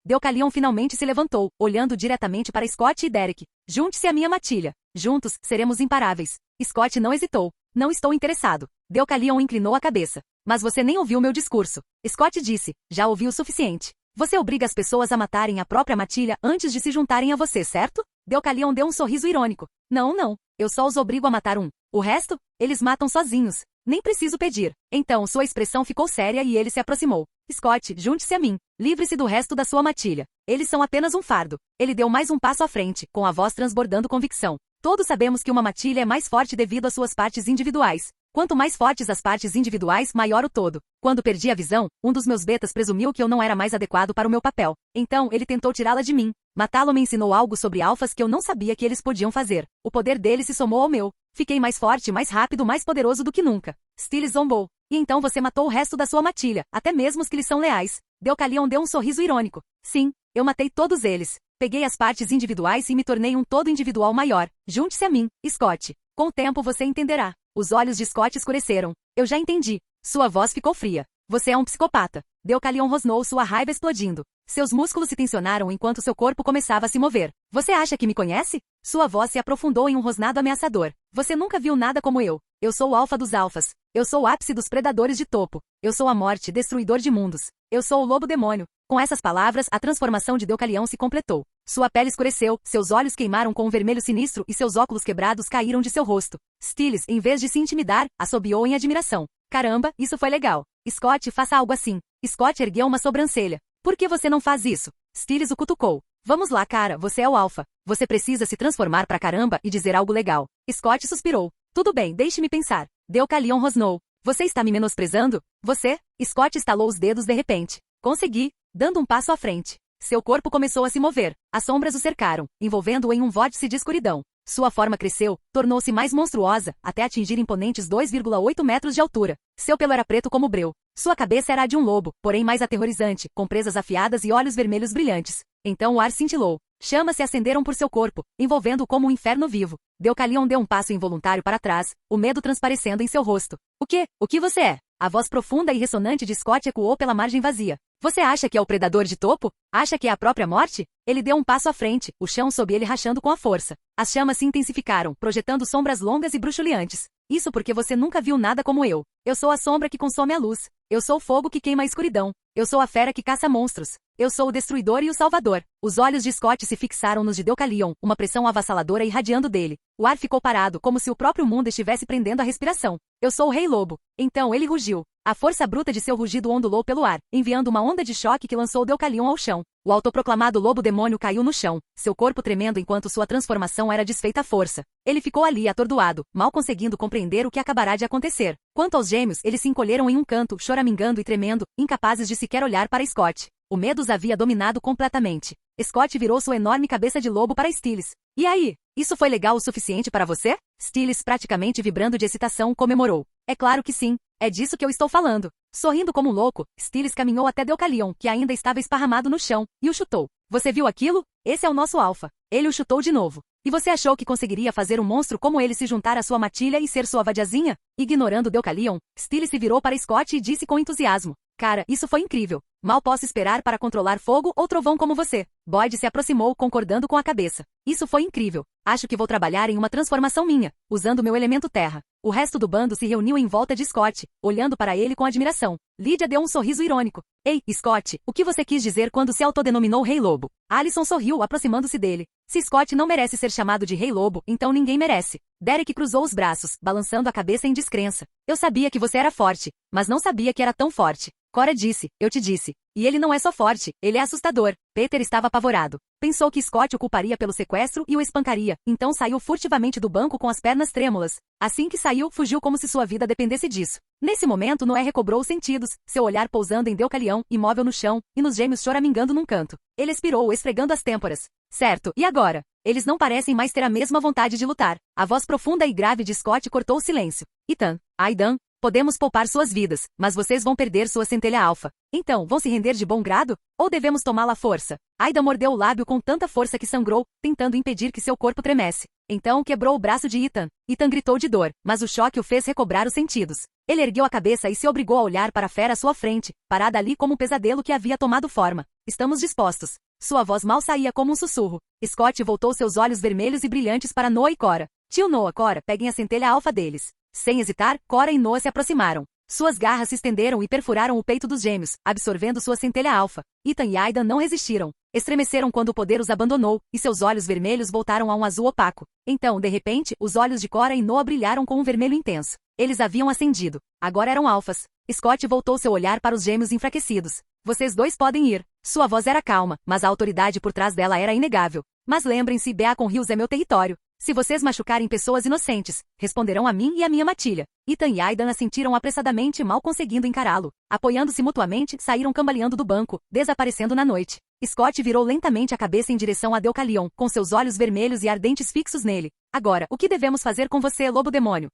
Deucalion finalmente se levantou, olhando diretamente para Scott e Derek. Junte-se à minha matilha. Juntos, seremos imparáveis. Scott não hesitou. Não estou interessado. Deucalion inclinou a cabeça. Mas você nem ouviu meu discurso. Scott disse, já ouvi o suficiente. Você obriga as pessoas a matarem a própria matilha antes de se juntarem a você, certo? Deucalion deu um sorriso irônico. Não. Eu só os obrigo a matar um. O resto, eles matam sozinhos. Nem preciso pedir. Então sua expressão ficou séria e ele se aproximou. Scott, junte-se a mim. Livre-se do resto da sua matilha. Eles são apenas um fardo. Ele deu mais um passo à frente, com a voz transbordando convicção. Todos sabemos que uma matilha é mais forte devido às suas partes individuais. Quanto mais fortes as partes individuais, maior o todo. Quando perdi a visão, um dos meus betas presumiu que eu não era mais adequado para o meu papel. Então, ele tentou tirá-la de mim. Matá-lo me ensinou algo sobre alfas que eu não sabia que eles podiam fazer. O poder dele se somou ao meu. Fiquei mais forte, mais rápido, mais poderoso do que nunca. Stiles zombou. E então você matou o resto da sua matilha, até mesmo os que lhe são leais. Deucalion deu um sorriso irônico. Sim, eu matei todos eles. Peguei as partes individuais e me tornei um todo individual maior. Junte-se a mim, Scott. Com o tempo você entenderá. Os olhos de Scott escureceram. Eu já entendi. Sua voz ficou fria. Você é um psicopata. Deucalion rosnou, sua raiva explodindo. Seus músculos se tensionaram enquanto seu corpo começava a se mover. Você acha que me conhece? Sua voz se aprofundou em um rosnado ameaçador. Você nunca viu nada como eu. Eu sou o alfa dos alfas. Eu sou o ápice dos predadores de topo. Eu sou a morte, destruidor de mundos. Eu sou o lobo demônio. Com essas palavras, a transformação de Deucalion se completou. Sua pele escureceu, seus olhos queimaram com um vermelho sinistro e seus óculos quebrados caíram de seu rosto. Stiles, em vez de se intimidar, assobiou em admiração. Caramba, isso foi legal. Scott, faça algo assim. Scott ergueu uma sobrancelha. Por que você não faz isso? Stiles o cutucou. Vamos lá, cara, você é o alfa. Você precisa se transformar pra caramba e dizer algo legal. Scott suspirou. Tudo bem, deixe-me pensar. Deucalion rosnou. Você está me menosprezando? Você? Scott estalou os dedos de repente. Consegui, dando um passo à frente. Seu corpo começou a se mover. As sombras o cercaram, envolvendo-o em um vórtice de escuridão. Sua forma cresceu, tornou-se mais monstruosa, até atingir imponentes 2,8 metros de altura. Seu pelo era preto como breu. Sua cabeça era a de um lobo, porém mais aterrorizante, com presas afiadas e olhos vermelhos brilhantes. Então o ar cintilou. Chamas se acenderam por seu corpo, envolvendo-o como um inferno vivo. Deucalion deu um passo involuntário para trás, o medo transparecendo em seu rosto. O quê? O que você é? A voz profunda e ressonante de Scott ecoou pela margem vazia. Você acha que é o predador de topo? Acha que é a própria morte? Ele deu um passo à frente, o chão sob ele rachando com a força. As chamas se intensificaram, projetando sombras longas e bruxuleantes. Isso porque você nunca viu nada como eu. Eu sou a sombra que consome a luz. Eu sou o fogo que queima a escuridão. Eu sou a fera que caça monstros. Eu sou o destruidor e o salvador. Os olhos de Scott se fixaram nos de Deucalion, uma pressão avassaladora irradiando dele. O ar ficou parado, como se o próprio mundo estivesse prendendo a respiração. Eu sou o Rei Lobo. Então ele rugiu. A força bruta de seu rugido ondulou pelo ar, enviando uma onda de choque que lançou Deucalion ao chão. O autoproclamado lobo demônio caiu no chão, seu corpo tremendo enquanto sua transformação era desfeita à força. Ele ficou ali atordoado, mal conseguindo compreender o que acabará de acontecer. Quanto aos gêmeos, eles se encolheram em um canto, choramingando e tremendo, incapazes de sequer olhar para Scott. O medo os havia dominado completamente. Scott virou sua enorme cabeça de lobo para Stiles. E aí? Isso foi legal o suficiente para você? Stiles, praticamente vibrando de excitação, comemorou. É claro que sim. É disso que eu estou falando. Sorrindo como um louco, Stiles caminhou até Deucalion, que ainda estava esparramado no chão, e o chutou. Você viu aquilo? Esse é o nosso alfa. Ele o chutou de novo. E você achou que conseguiria fazer um monstro como ele se juntar à sua matilha e ser sua vadiazinha? Ignorando Deucalion, Stiles se virou para Scott e disse com entusiasmo. Cara, isso foi incrível. Mal posso esperar para controlar fogo ou trovão como você. Boyd se aproximou, concordando com a cabeça. Isso foi incrível. Acho que vou trabalhar em uma transformação minha, usando meu elemento terra. O resto do bando se reuniu em volta de Scott, olhando para ele com admiração. Lydia deu um sorriso irônico. Ei, Scott, o que você quis dizer quando se autodenominou Rei Lobo? Alison sorriu, aproximando-se dele. Se Scott não merece ser chamado de Rei Lobo, então ninguém merece. Derek cruzou os braços, balançando a cabeça em descrença. Eu sabia que você era forte, mas não sabia que era tão forte. Cora disse, eu te disse. E ele não é só forte, ele é assustador. Peter estava apavorado. Pensou que Scott o culparia pelo sequestro e o espancaria, então saiu furtivamente do banco com as pernas trêmulas. Assim que saiu, fugiu como se sua vida dependesse disso. Nesse momento, Noé recobrou os sentidos, seu olhar pousando em Deucalion, imóvel no chão, e nos gêmeos choramingando num canto. Ele expirou, esfregando as têmporas. Certo, e agora? Eles não parecem mais ter a mesma vontade de lutar. A voz profunda e grave de Scott cortou o silêncio. Ethan, Aidan, podemos poupar suas vidas, mas vocês vão perder sua centelha alfa. Então, vão se render de bom grado? Ou devemos tomá-la à força? Aidan mordeu o lábio com tanta força que sangrou, tentando impedir que seu corpo tremesse. Então, quebrou o braço de Ethan. Ethan gritou de dor, mas o choque o fez recobrar os sentidos. Ele ergueu a cabeça e se obrigou a olhar para a fera à sua frente, parada ali como um pesadelo que havia tomado forma. Estamos dispostos. Sua voz mal saía como um sussurro. Scott voltou seus olhos vermelhos e brilhantes para Noah e Cora. Tio Noah, Cora, peguem a centelha alfa deles. Sem hesitar, Cora e Noah se aproximaram. Suas garras se estenderam e perfuraram o peito dos gêmeos, absorvendo sua centelha alfa. Ethan e Aidan não resistiram. Estremeceram quando o poder os abandonou, e seus olhos vermelhos voltaram a um azul opaco. Então, de repente, os olhos de Cora e Noah brilharam com um vermelho intenso. Eles haviam acendido. Agora eram alfas. Scott voltou seu olhar para os gêmeos enfraquecidos. Vocês dois podem ir. Sua voz era calma, mas a autoridade por trás dela era inegável. Mas lembrem-se, Beacon Hills é meu território. Se vocês machucarem pessoas inocentes, responderão a mim e a minha matilha. Ethan e Aidan assentiram apressadamente, mal conseguindo encará-lo. Apoiando-se mutuamente, saíram cambaleando do banco, desaparecendo na noite. Scott virou lentamente a cabeça em direção a Deucalion, com seus olhos vermelhos e ardentes fixos nele. Agora, o que devemos fazer com você, lobo-demônio?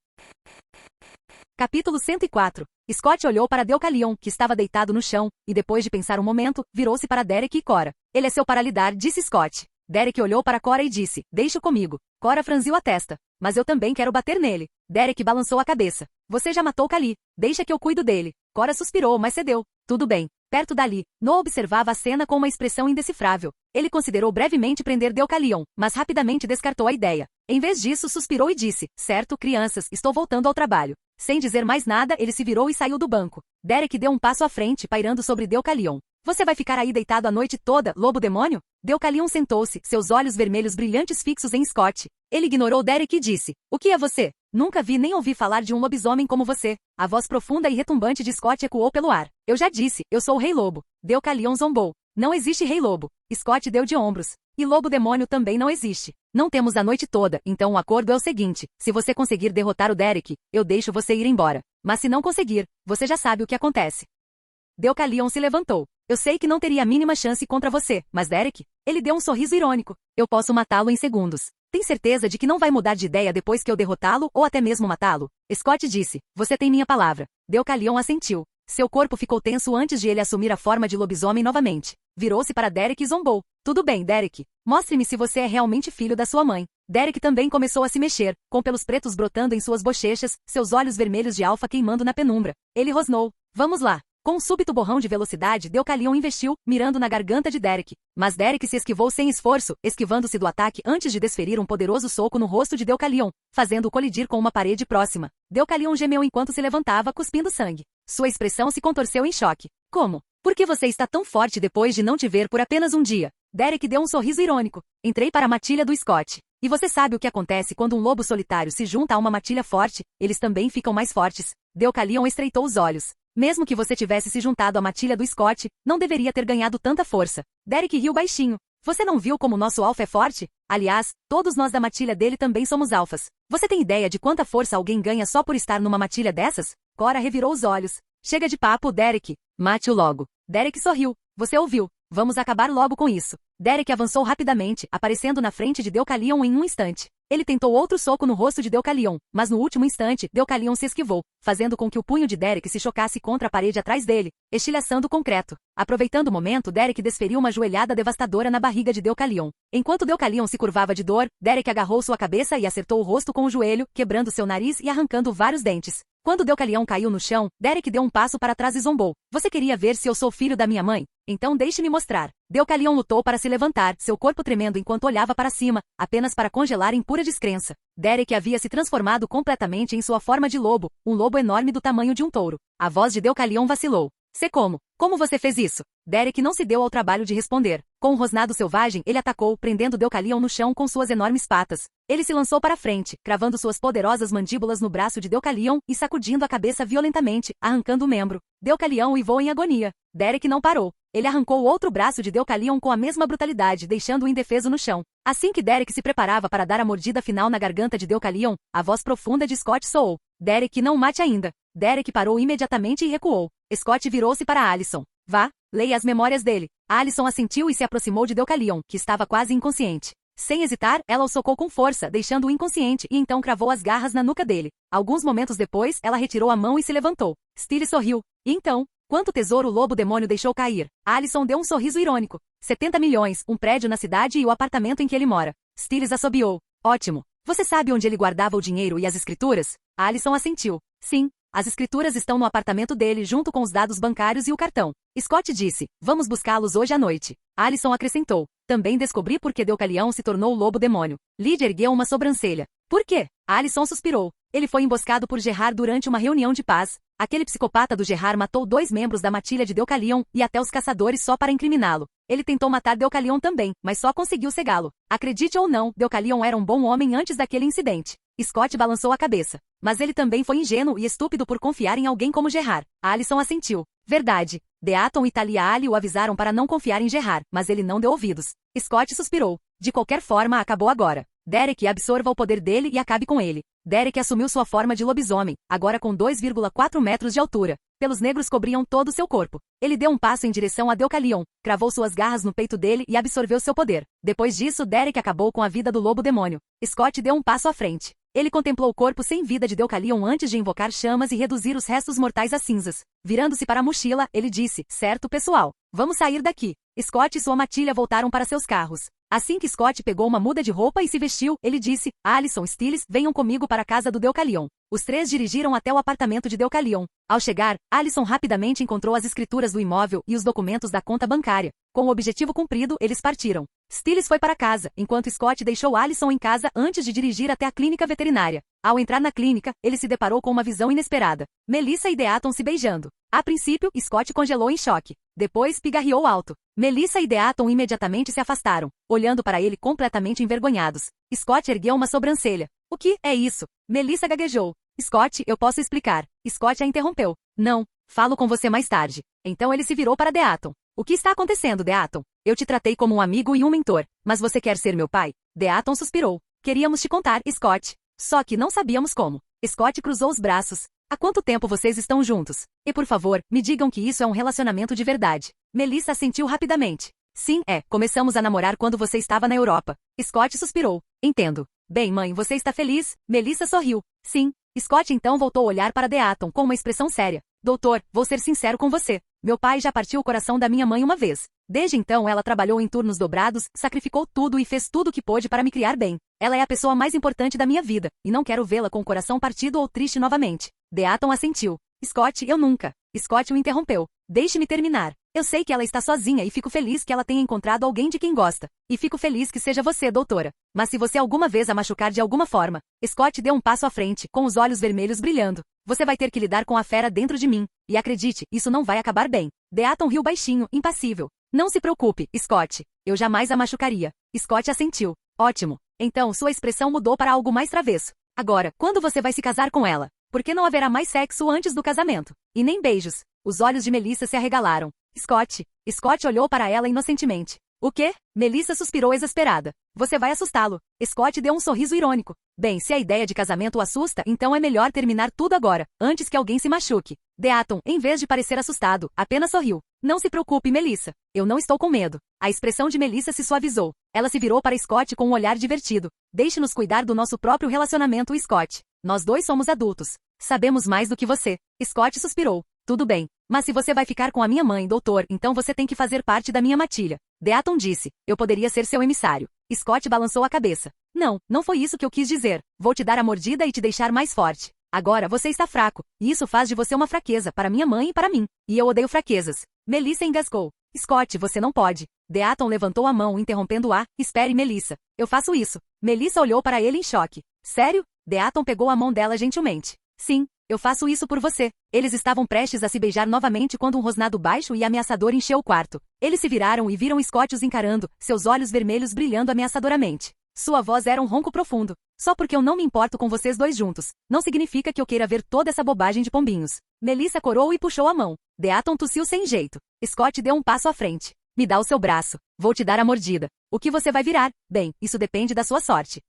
Capítulo 104. Scott olhou para Deucalion, que estava deitado no chão, e depois de pensar um momento, virou-se para Derek e Cora. Ele é seu para lidar, disse Scott. Derek olhou para Cora e disse, deixe-o comigo. Cora franziu a testa. Mas eu também quero bater nele. Derek balançou a cabeça. Você já matou Kali. Deixa que eu cuido dele. Cora suspirou, mas cedeu. Tudo bem. Perto dali, Noah observava a cena com uma expressão indecifrável. Ele considerou brevemente prender Deucalion, mas rapidamente descartou a ideia. Em vez disso, suspirou e disse, certo, crianças, estou voltando ao trabalho. Sem dizer mais nada, ele se virou e saiu do banco. Derek deu um passo à frente, pairando sobre Deucalion. Você vai ficar aí deitado a noite toda, lobo-demônio? Deucalion sentou-se, seus olhos vermelhos brilhantes fixos em Scott. Ele ignorou Derek e disse, o que é você? Nunca vi nem ouvi falar de um lobisomem como você. A voz profunda e retumbante de Scott ecoou pelo ar. Eu já disse, eu sou o Rei Lobo. Deucalion zombou. Não existe Rei Lobo. Scott deu de ombros. E lobo-demônio também não existe. Não temos a noite toda, então o acordo é o seguinte, se você conseguir derrotar o Derek, eu deixo você ir embora. Mas se não conseguir, você já sabe o que acontece. Deucalion se levantou. Eu sei que não teria a mínima chance contra você, mas Derek? Ele deu um sorriso irônico. Eu posso matá-lo em segundos. Tem certeza de que não vai mudar de ideia depois que eu derrotá-lo ou até mesmo matá-lo? Scott disse, você tem minha palavra. Deucalion assentiu. Seu corpo ficou tenso antes de ele assumir a forma de lobisomem novamente. Virou-se para Derek e zombou. Tudo bem, Derek. Mostre-me se você é realmente filho da sua mãe. Derek também começou a se mexer, com pelos pretos brotando em suas bochechas, seus olhos vermelhos de alfa queimando na penumbra. Ele rosnou. Vamos lá. Com um súbito borrão de velocidade, Deucalion investiu, mirando na garganta de Derek. Mas Derek se esquivou sem esforço, esquivando-se do ataque antes de desferir um poderoso soco no rosto de Deucalion, fazendo-o colidir com uma parede próxima. Deucalion gemeu enquanto se levantava, cuspindo sangue. Sua expressão se contorceu em choque. Como? Por que você está tão forte depois de não te ver por apenas um dia? Derek deu um sorriso irônico. Entrei para a matilha do Scott. E você sabe o que acontece quando um lobo solitário se junta a uma matilha forte? Eles também ficam mais fortes. Deucalion estreitou os olhos. Mesmo que você tivesse se juntado à matilha do Scott, não deveria ter ganhado tanta força. Derek riu baixinho. Você não viu como nosso alfa é forte? Aliás, todos nós da matilha dele também somos alfas. Você tem ideia de quanta força alguém ganha só por estar numa matilha dessas? Cora revirou os olhos. Chega de papo, Derek. Mate-o logo. Derek sorriu. Você ouviu. Vamos acabar logo com isso. Derek avançou rapidamente, aparecendo na frente de Deucalion em um instante. Ele tentou outro soco no rosto de Deucalion, mas no último instante, Deucalion se esquivou, fazendo com que o punho de Derek se chocasse contra a parede atrás dele, estilhaçando o concreto. Aproveitando o momento, Derek desferiu uma joelhada devastadora na barriga de Deucalion. Enquanto Deucalion se curvava de dor, Derek agarrou sua cabeça e acertou o rosto com o joelho, quebrando seu nariz e arrancando vários dentes. Quando Deucalion caiu no chão, Derek deu um passo para trás e zombou. Você queria ver se eu sou filho da minha mãe? Então deixe-me mostrar. Deucalion lutou para se levantar, seu corpo tremendo enquanto olhava para cima, apenas para congelar em pura descrença. Derek havia se transformado completamente em sua forma de lobo, um lobo enorme do tamanho de um touro. A voz de Deucalion vacilou. Sei como. Como você fez isso? Derek não se deu ao trabalho de responder. Com um rosnado selvagem, ele atacou, prendendo Deucalion no chão com suas enormes patas. Ele se lançou para frente, cravando suas poderosas mandíbulas no braço de Deucalion e sacudindo a cabeça violentamente, arrancando o membro. Deucalion uivou em agonia. Derek não parou. Ele arrancou o outro braço de Deucalion com a mesma brutalidade, deixando-o indefeso no chão. Assim que Derek se preparava para dar a mordida final na garganta de Deucalion, a voz profunda de Scott soou. Derek, não o mate ainda. Derek parou imediatamente e recuou. Scott virou-se para Alyson. Vá, leia as memórias dele. Alyson assentiu e se aproximou de Deucalion, que estava quase inconsciente. Sem hesitar, ela o socou com força, deixando-o inconsciente, e então cravou as garras na nuca dele. Alguns momentos depois, ela retirou a mão e se levantou. Steele sorriu. E então, quanto tesouro o lobo-demônio deixou cair? Alyson deu um sorriso irônico. 70 milhões, um prédio na cidade e o apartamento em que ele mora. Steele assobiou. Ótimo. Você sabe onde ele guardava o dinheiro e as escrituras? Alyson assentiu. Sim. As escrituras estão no apartamento dele junto com os dados bancários e o cartão. Scott disse, vamos buscá-los hoje à noite. Alyson acrescentou, também descobri por que Deucalion se tornou o lobo-demônio. Lydia ergueu uma sobrancelha. Por quê? Alyson suspirou. Ele foi emboscado por Gerard durante uma reunião de paz. Aquele psicopata do Gerard matou 2 membros da matilha de Deucalion e até os caçadores só para incriminá-lo. Ele tentou matar Deucalion também, mas só conseguiu cegá-lo. Acredite ou não, Deucalion era um bom homem antes daquele incidente. Scott balançou a cabeça. Mas ele também foi ingênuo e estúpido por confiar em alguém como Gerard. Alyson assentiu. Verdade. Deaton e Talia Ali o avisaram para não confiar em Gerard, mas ele não deu ouvidos. Scott suspirou. De qualquer forma, acabou agora. Derek absorva o poder dele e acabe com ele. Derek assumiu sua forma de lobisomem, agora com 2,4 metros de altura. Pelos negros cobriam todo o seu corpo. Ele deu um passo em direção a Deucalion, cravou suas garras no peito dele e absorveu seu poder. Depois disso, Derek acabou com a vida do lobo-demônio. Scott deu um passo à frente. Ele contemplou o corpo sem vida de Deucalion antes de invocar chamas e reduzir os restos mortais a cinzas. Virando-se para a mochila, ele disse, certo pessoal, vamos sair daqui. Scott e sua matilha voltaram para seus carros. Assim que Scott pegou uma muda de roupa e se vestiu, ele disse, Alyson, Stiles, venham comigo para a casa do Deucalion. Os 3 dirigiram até o apartamento de Deucalion. Ao chegar, Alyson rapidamente encontrou as escrituras do imóvel e os documentos da conta bancária. Com o objetivo cumprido, eles partiram. Stiles foi para casa, enquanto Scott deixou Alyson em casa antes de dirigir até a clínica veterinária. Ao entrar na clínica, ele se deparou com uma visão inesperada. Melissa e Deaton se beijando. A princípio, Scott congelou em choque. Depois, pigarreou alto. Melissa e Deaton imediatamente se afastaram, olhando para ele completamente envergonhados. Scott ergueu uma sobrancelha. O que é isso? Melissa gaguejou. Scott, eu posso explicar. Scott a interrompeu. Não, falo com você mais tarde. Então ele se virou para Deaton. O que está acontecendo, Deaton? Eu te tratei como um amigo e um mentor, mas você quer ser meu pai? Deaton suspirou. Queríamos te contar, Scott. Só que não sabíamos como. Scott cruzou os braços. Há quanto tempo vocês estão juntos? E por favor, me digam que isso é um relacionamento de verdade. Melissa assentiu rapidamente. Sim, começamos a namorar quando você estava na Europa. Scott suspirou. Entendo. Bem, mãe, você está feliz? Melissa sorriu. Sim. Scott então voltou a olhar para Deaton com uma expressão séria. Doutor, vou ser sincero com você. Meu pai já partiu o coração da minha mãe uma vez. Desde então ela trabalhou em turnos dobrados, sacrificou tudo e fez tudo o que pôde para me criar bem. Ela é a pessoa mais importante da minha vida, e não quero vê-la com o coração partido ou triste novamente. Deaton assentiu. Scott, eu nunca. Scott o interrompeu. Deixe-me terminar. Eu sei que ela está sozinha e fico feliz que ela tenha encontrado alguém de quem gosta. E fico feliz que seja você, doutora. Mas se você alguma vez a machucar de alguma forma... Scott deu um passo à frente, com os olhos vermelhos brilhando. Você vai ter que lidar com a fera dentro de mim. E acredite, isso não vai acabar bem. Deaton riu baixinho, impassível. Não se preocupe, Scott. Eu jamais a machucaria. Scott assentiu. Ótimo. Então, sua expressão mudou para algo mais travesso. Agora, quando você vai se casar com ela? Porque não haverá mais sexo antes do casamento. E nem beijos. Os olhos de Melissa se arregalaram. Scott. Scott olhou para ela inocentemente. O quê? Melissa suspirou exasperada. Você vai assustá-lo. Scott deu um sorriso irônico. Bem, se a ideia de casamento o assusta, então é melhor terminar tudo agora, antes que alguém se machuque. Deaton, em vez de parecer assustado, apenas sorriu. Não se preocupe, Melissa. Eu não estou com medo. A expressão de Melissa se suavizou. Ela se virou para Scott com um olhar divertido. Deixe-nos cuidar do nosso próprio relacionamento, Scott. Nós dois somos adultos. Sabemos mais do que você. Scott suspirou. Tudo bem. Mas se você vai ficar com a minha mãe, doutor, então você tem que fazer parte da minha matilha. Deaton disse. Eu poderia ser seu emissário. Scott balançou a cabeça. Não, não foi isso que eu quis dizer. Vou te dar a mordida e te deixar mais forte. Agora você está fraco, e isso faz de você uma fraqueza para minha mãe e para mim. E eu odeio fraquezas. Melissa engasgou. Scott, você não pode. Deaton levantou a mão, interrompendo-a. Espere, Melissa. Eu faço isso. Melissa olhou para ele em choque. Sério? Deaton pegou a mão dela gentilmente. Sim, eu faço isso por você. Eles estavam prestes a se beijar novamente quando um rosnado baixo e ameaçador encheu o quarto. Eles se viraram e viram Scott os encarando, seus olhos vermelhos brilhando ameaçadoramente. Sua voz era um ronco profundo. Só porque eu não me importo com vocês dois juntos, não significa que eu queira ver toda essa bobagem de pombinhos. Melissa corou e puxou a mão. Deaton tossiu sem jeito. Scott deu um passo à frente. Me dá o seu braço. Vou te dar a mordida. O que você vai virar? Bem, isso depende da sua sorte.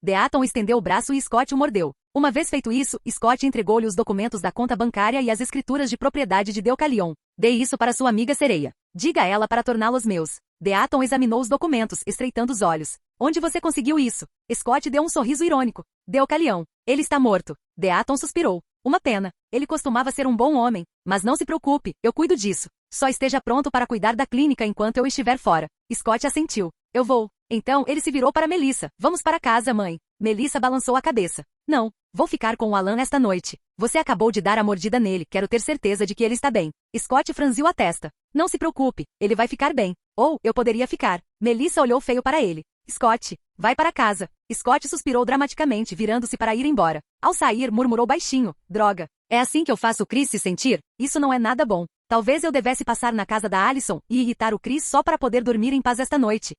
Deaton estendeu o braço e Scott o mordeu. Uma vez feito isso, Scott entregou-lhe os documentos da conta bancária e as escrituras de propriedade de Deucalion. Dê isso para sua amiga sereia. Diga a ela para torná-los meus. Deaton examinou os documentos, estreitando os olhos. Onde você conseguiu isso? Scott deu um sorriso irônico. Deucalion. Ele está morto. Deaton suspirou. Uma pena. Ele costumava ser um bom homem. Mas não se preocupe, eu cuido disso. Só esteja pronto para cuidar da clínica enquanto eu estiver fora. Scott assentiu. Eu vou. Então, ele se virou para Melissa. Vamos para casa, mãe. Melissa balançou a cabeça. Não. Vou ficar com o Alan esta noite. Você acabou de dar a mordida nele, quero ter certeza de que ele está bem. Scott franziu a testa. Não se preocupe, ele vai ficar bem. Ou, eu poderia ficar. Melissa olhou feio para ele. Scott, vai para casa. Scott suspirou dramaticamente, virando-se para ir embora. Ao sair, murmurou baixinho. Droga. É assim que eu faço o Chris se sentir? Isso não é nada bom. Talvez eu devesse passar na casa da Allison e irritar o Chris só para poder dormir em paz esta noite.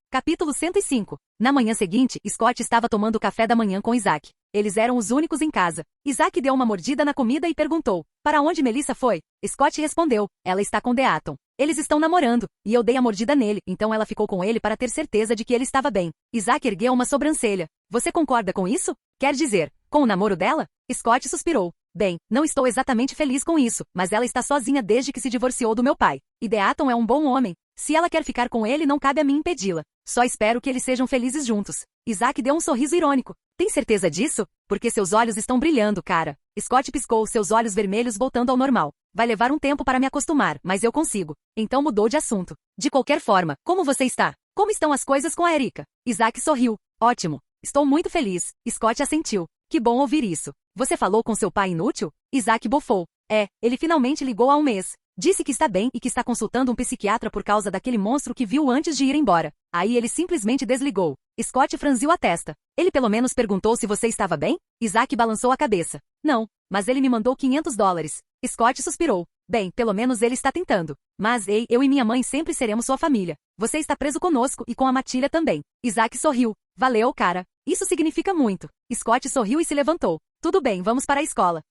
Capítulo 105. Na manhã seguinte, Scott estava tomando café da manhã com Isaac. Eles eram os únicos em casa. Isaac deu uma mordida na comida e perguntou: para onde Melissa foi? Scott respondeu: ela está com Deaton. Eles estão namorando, e eu dei a mordida nele, então ela ficou com ele para ter certeza de que ele estava bem. Isaac ergueu uma sobrancelha. Você concorda com isso? Quer dizer, com o namoro dela? Scott suspirou. Bem, não estou exatamente feliz com isso, mas ela está sozinha desde que se divorciou do meu pai. E Deaton é um bom homem. Se ela quer ficar com ele, não cabe a mim impedi-la. Só espero que eles sejam felizes juntos. Isaac deu um sorriso irônico. Tem certeza disso? Porque seus olhos estão brilhando, cara. Scott piscou, seus olhos vermelhos voltando ao normal. Vai levar um tempo para me acostumar, mas eu consigo. Então mudou de assunto. De qualquer forma, como você está? Como estão as coisas com a Erika? Isaac sorriu. Ótimo. Estou muito feliz. Scott assentiu. Que bom ouvir isso. Você falou com seu pai inútil? Isaac bofou. Ele finalmente ligou há um mês. Disse que está bem e que está consultando um psiquiatra por causa daquele monstro que viu antes de ir embora. Aí ele simplesmente desligou. Scott franziu a testa. Ele pelo menos perguntou se você estava bem? Isaac balançou a cabeça. Não, mas ele me mandou $500. Scott suspirou. Bem, pelo menos ele está tentando. Mas, ei, eu e minha mãe sempre seremos sua família. Você está preso conosco e com a Matilha também. Isaac sorriu. Valeu, cara. Isso significa muito. Scott sorriu e se levantou. Tudo bem, vamos para a escola.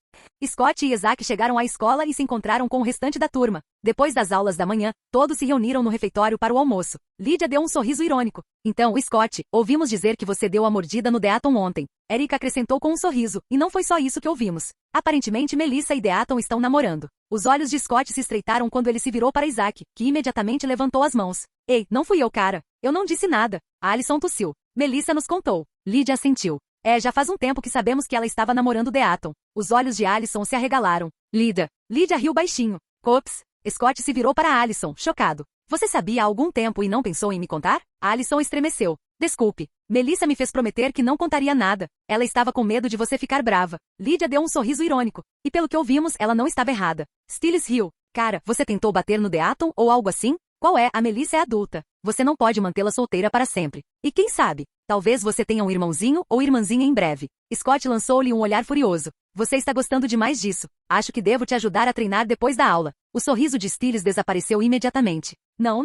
Scott e Isaac chegaram à escola e se encontraram com o restante da turma. Depois das aulas da manhã, todos se reuniram no refeitório para o almoço. Lydia deu um sorriso irônico. Então, Scott, ouvimos dizer que você deu a mordida no Deaton ontem. Erika acrescentou com um sorriso, e não foi só isso que ouvimos. Aparentemente Melissa e Deaton estão namorando. Os olhos de Scott se estreitaram quando ele se virou para Isaac, que imediatamente levantou as mãos. Ei, não fui eu, cara. Eu não disse nada. Allison tossiu. Melissa nos contou. Lydia assentiu. Já faz um tempo que sabemos que ela estava namorando Deaton. Os olhos de Allison se arregalaram. Lydia riu baixinho. Ops. Scott se virou para Allison, chocado. Você sabia há algum tempo e não pensou em me contar? Allison estremeceu. Desculpe. Melissa me fez prometer que não contaria nada. Ela estava com medo de você ficar brava. Lydia deu um sorriso irônico. E pelo que ouvimos, ela não estava errada. Stiles riu. Cara, você tentou bater no Deaton ou algo assim? Qual é? A Melissa é adulta. Você não pode mantê-la solteira para sempre. E quem sabe? Talvez você tenha um irmãozinho ou irmãzinha em breve. Scott lançou-lhe um olhar furioso. Você está gostando demais disso. Acho que devo te ajudar a treinar depois da aula. O sorriso de Stiles desapareceu imediatamente. Não.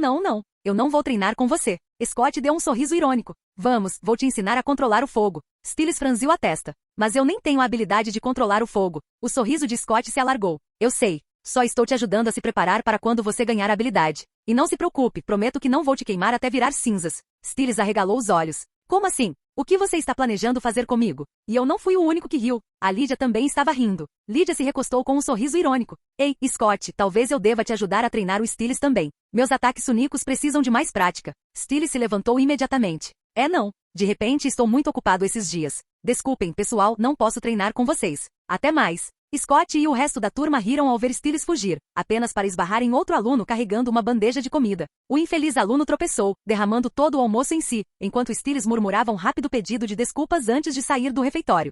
Eu não vou treinar com você. Scott deu um sorriso irônico. Vamos, vou te ensinar a controlar o fogo. Stiles franziu a testa. Mas eu nem tenho a habilidade de controlar o fogo. O sorriso de Scott se alargou. Eu sei. Só estou te ajudando a se preparar para quando você ganhar a habilidade. E não se preocupe, prometo que não vou te queimar até virar cinzas. Stiles arregalou os olhos. Como assim? O que você está planejando fazer comigo? E eu não fui o único que riu. A Lydia também estava rindo. Lydia se recostou com um sorriso irônico. Ei, Scott, talvez eu deva te ajudar a treinar o Stiles também. Meus ataques únicos precisam de mais prática. Stiles se levantou imediatamente. Não. De repente estou muito ocupado esses dias. Desculpem, pessoal, não posso treinar com vocês. Até mais. Scott e o resto da turma riram ao ver Stiles fugir, apenas para esbarrar em outro aluno carregando uma bandeja de comida. O infeliz aluno tropeçou, derramando todo o almoço em si, enquanto Stiles murmurava um rápido pedido de desculpas antes de sair do refeitório.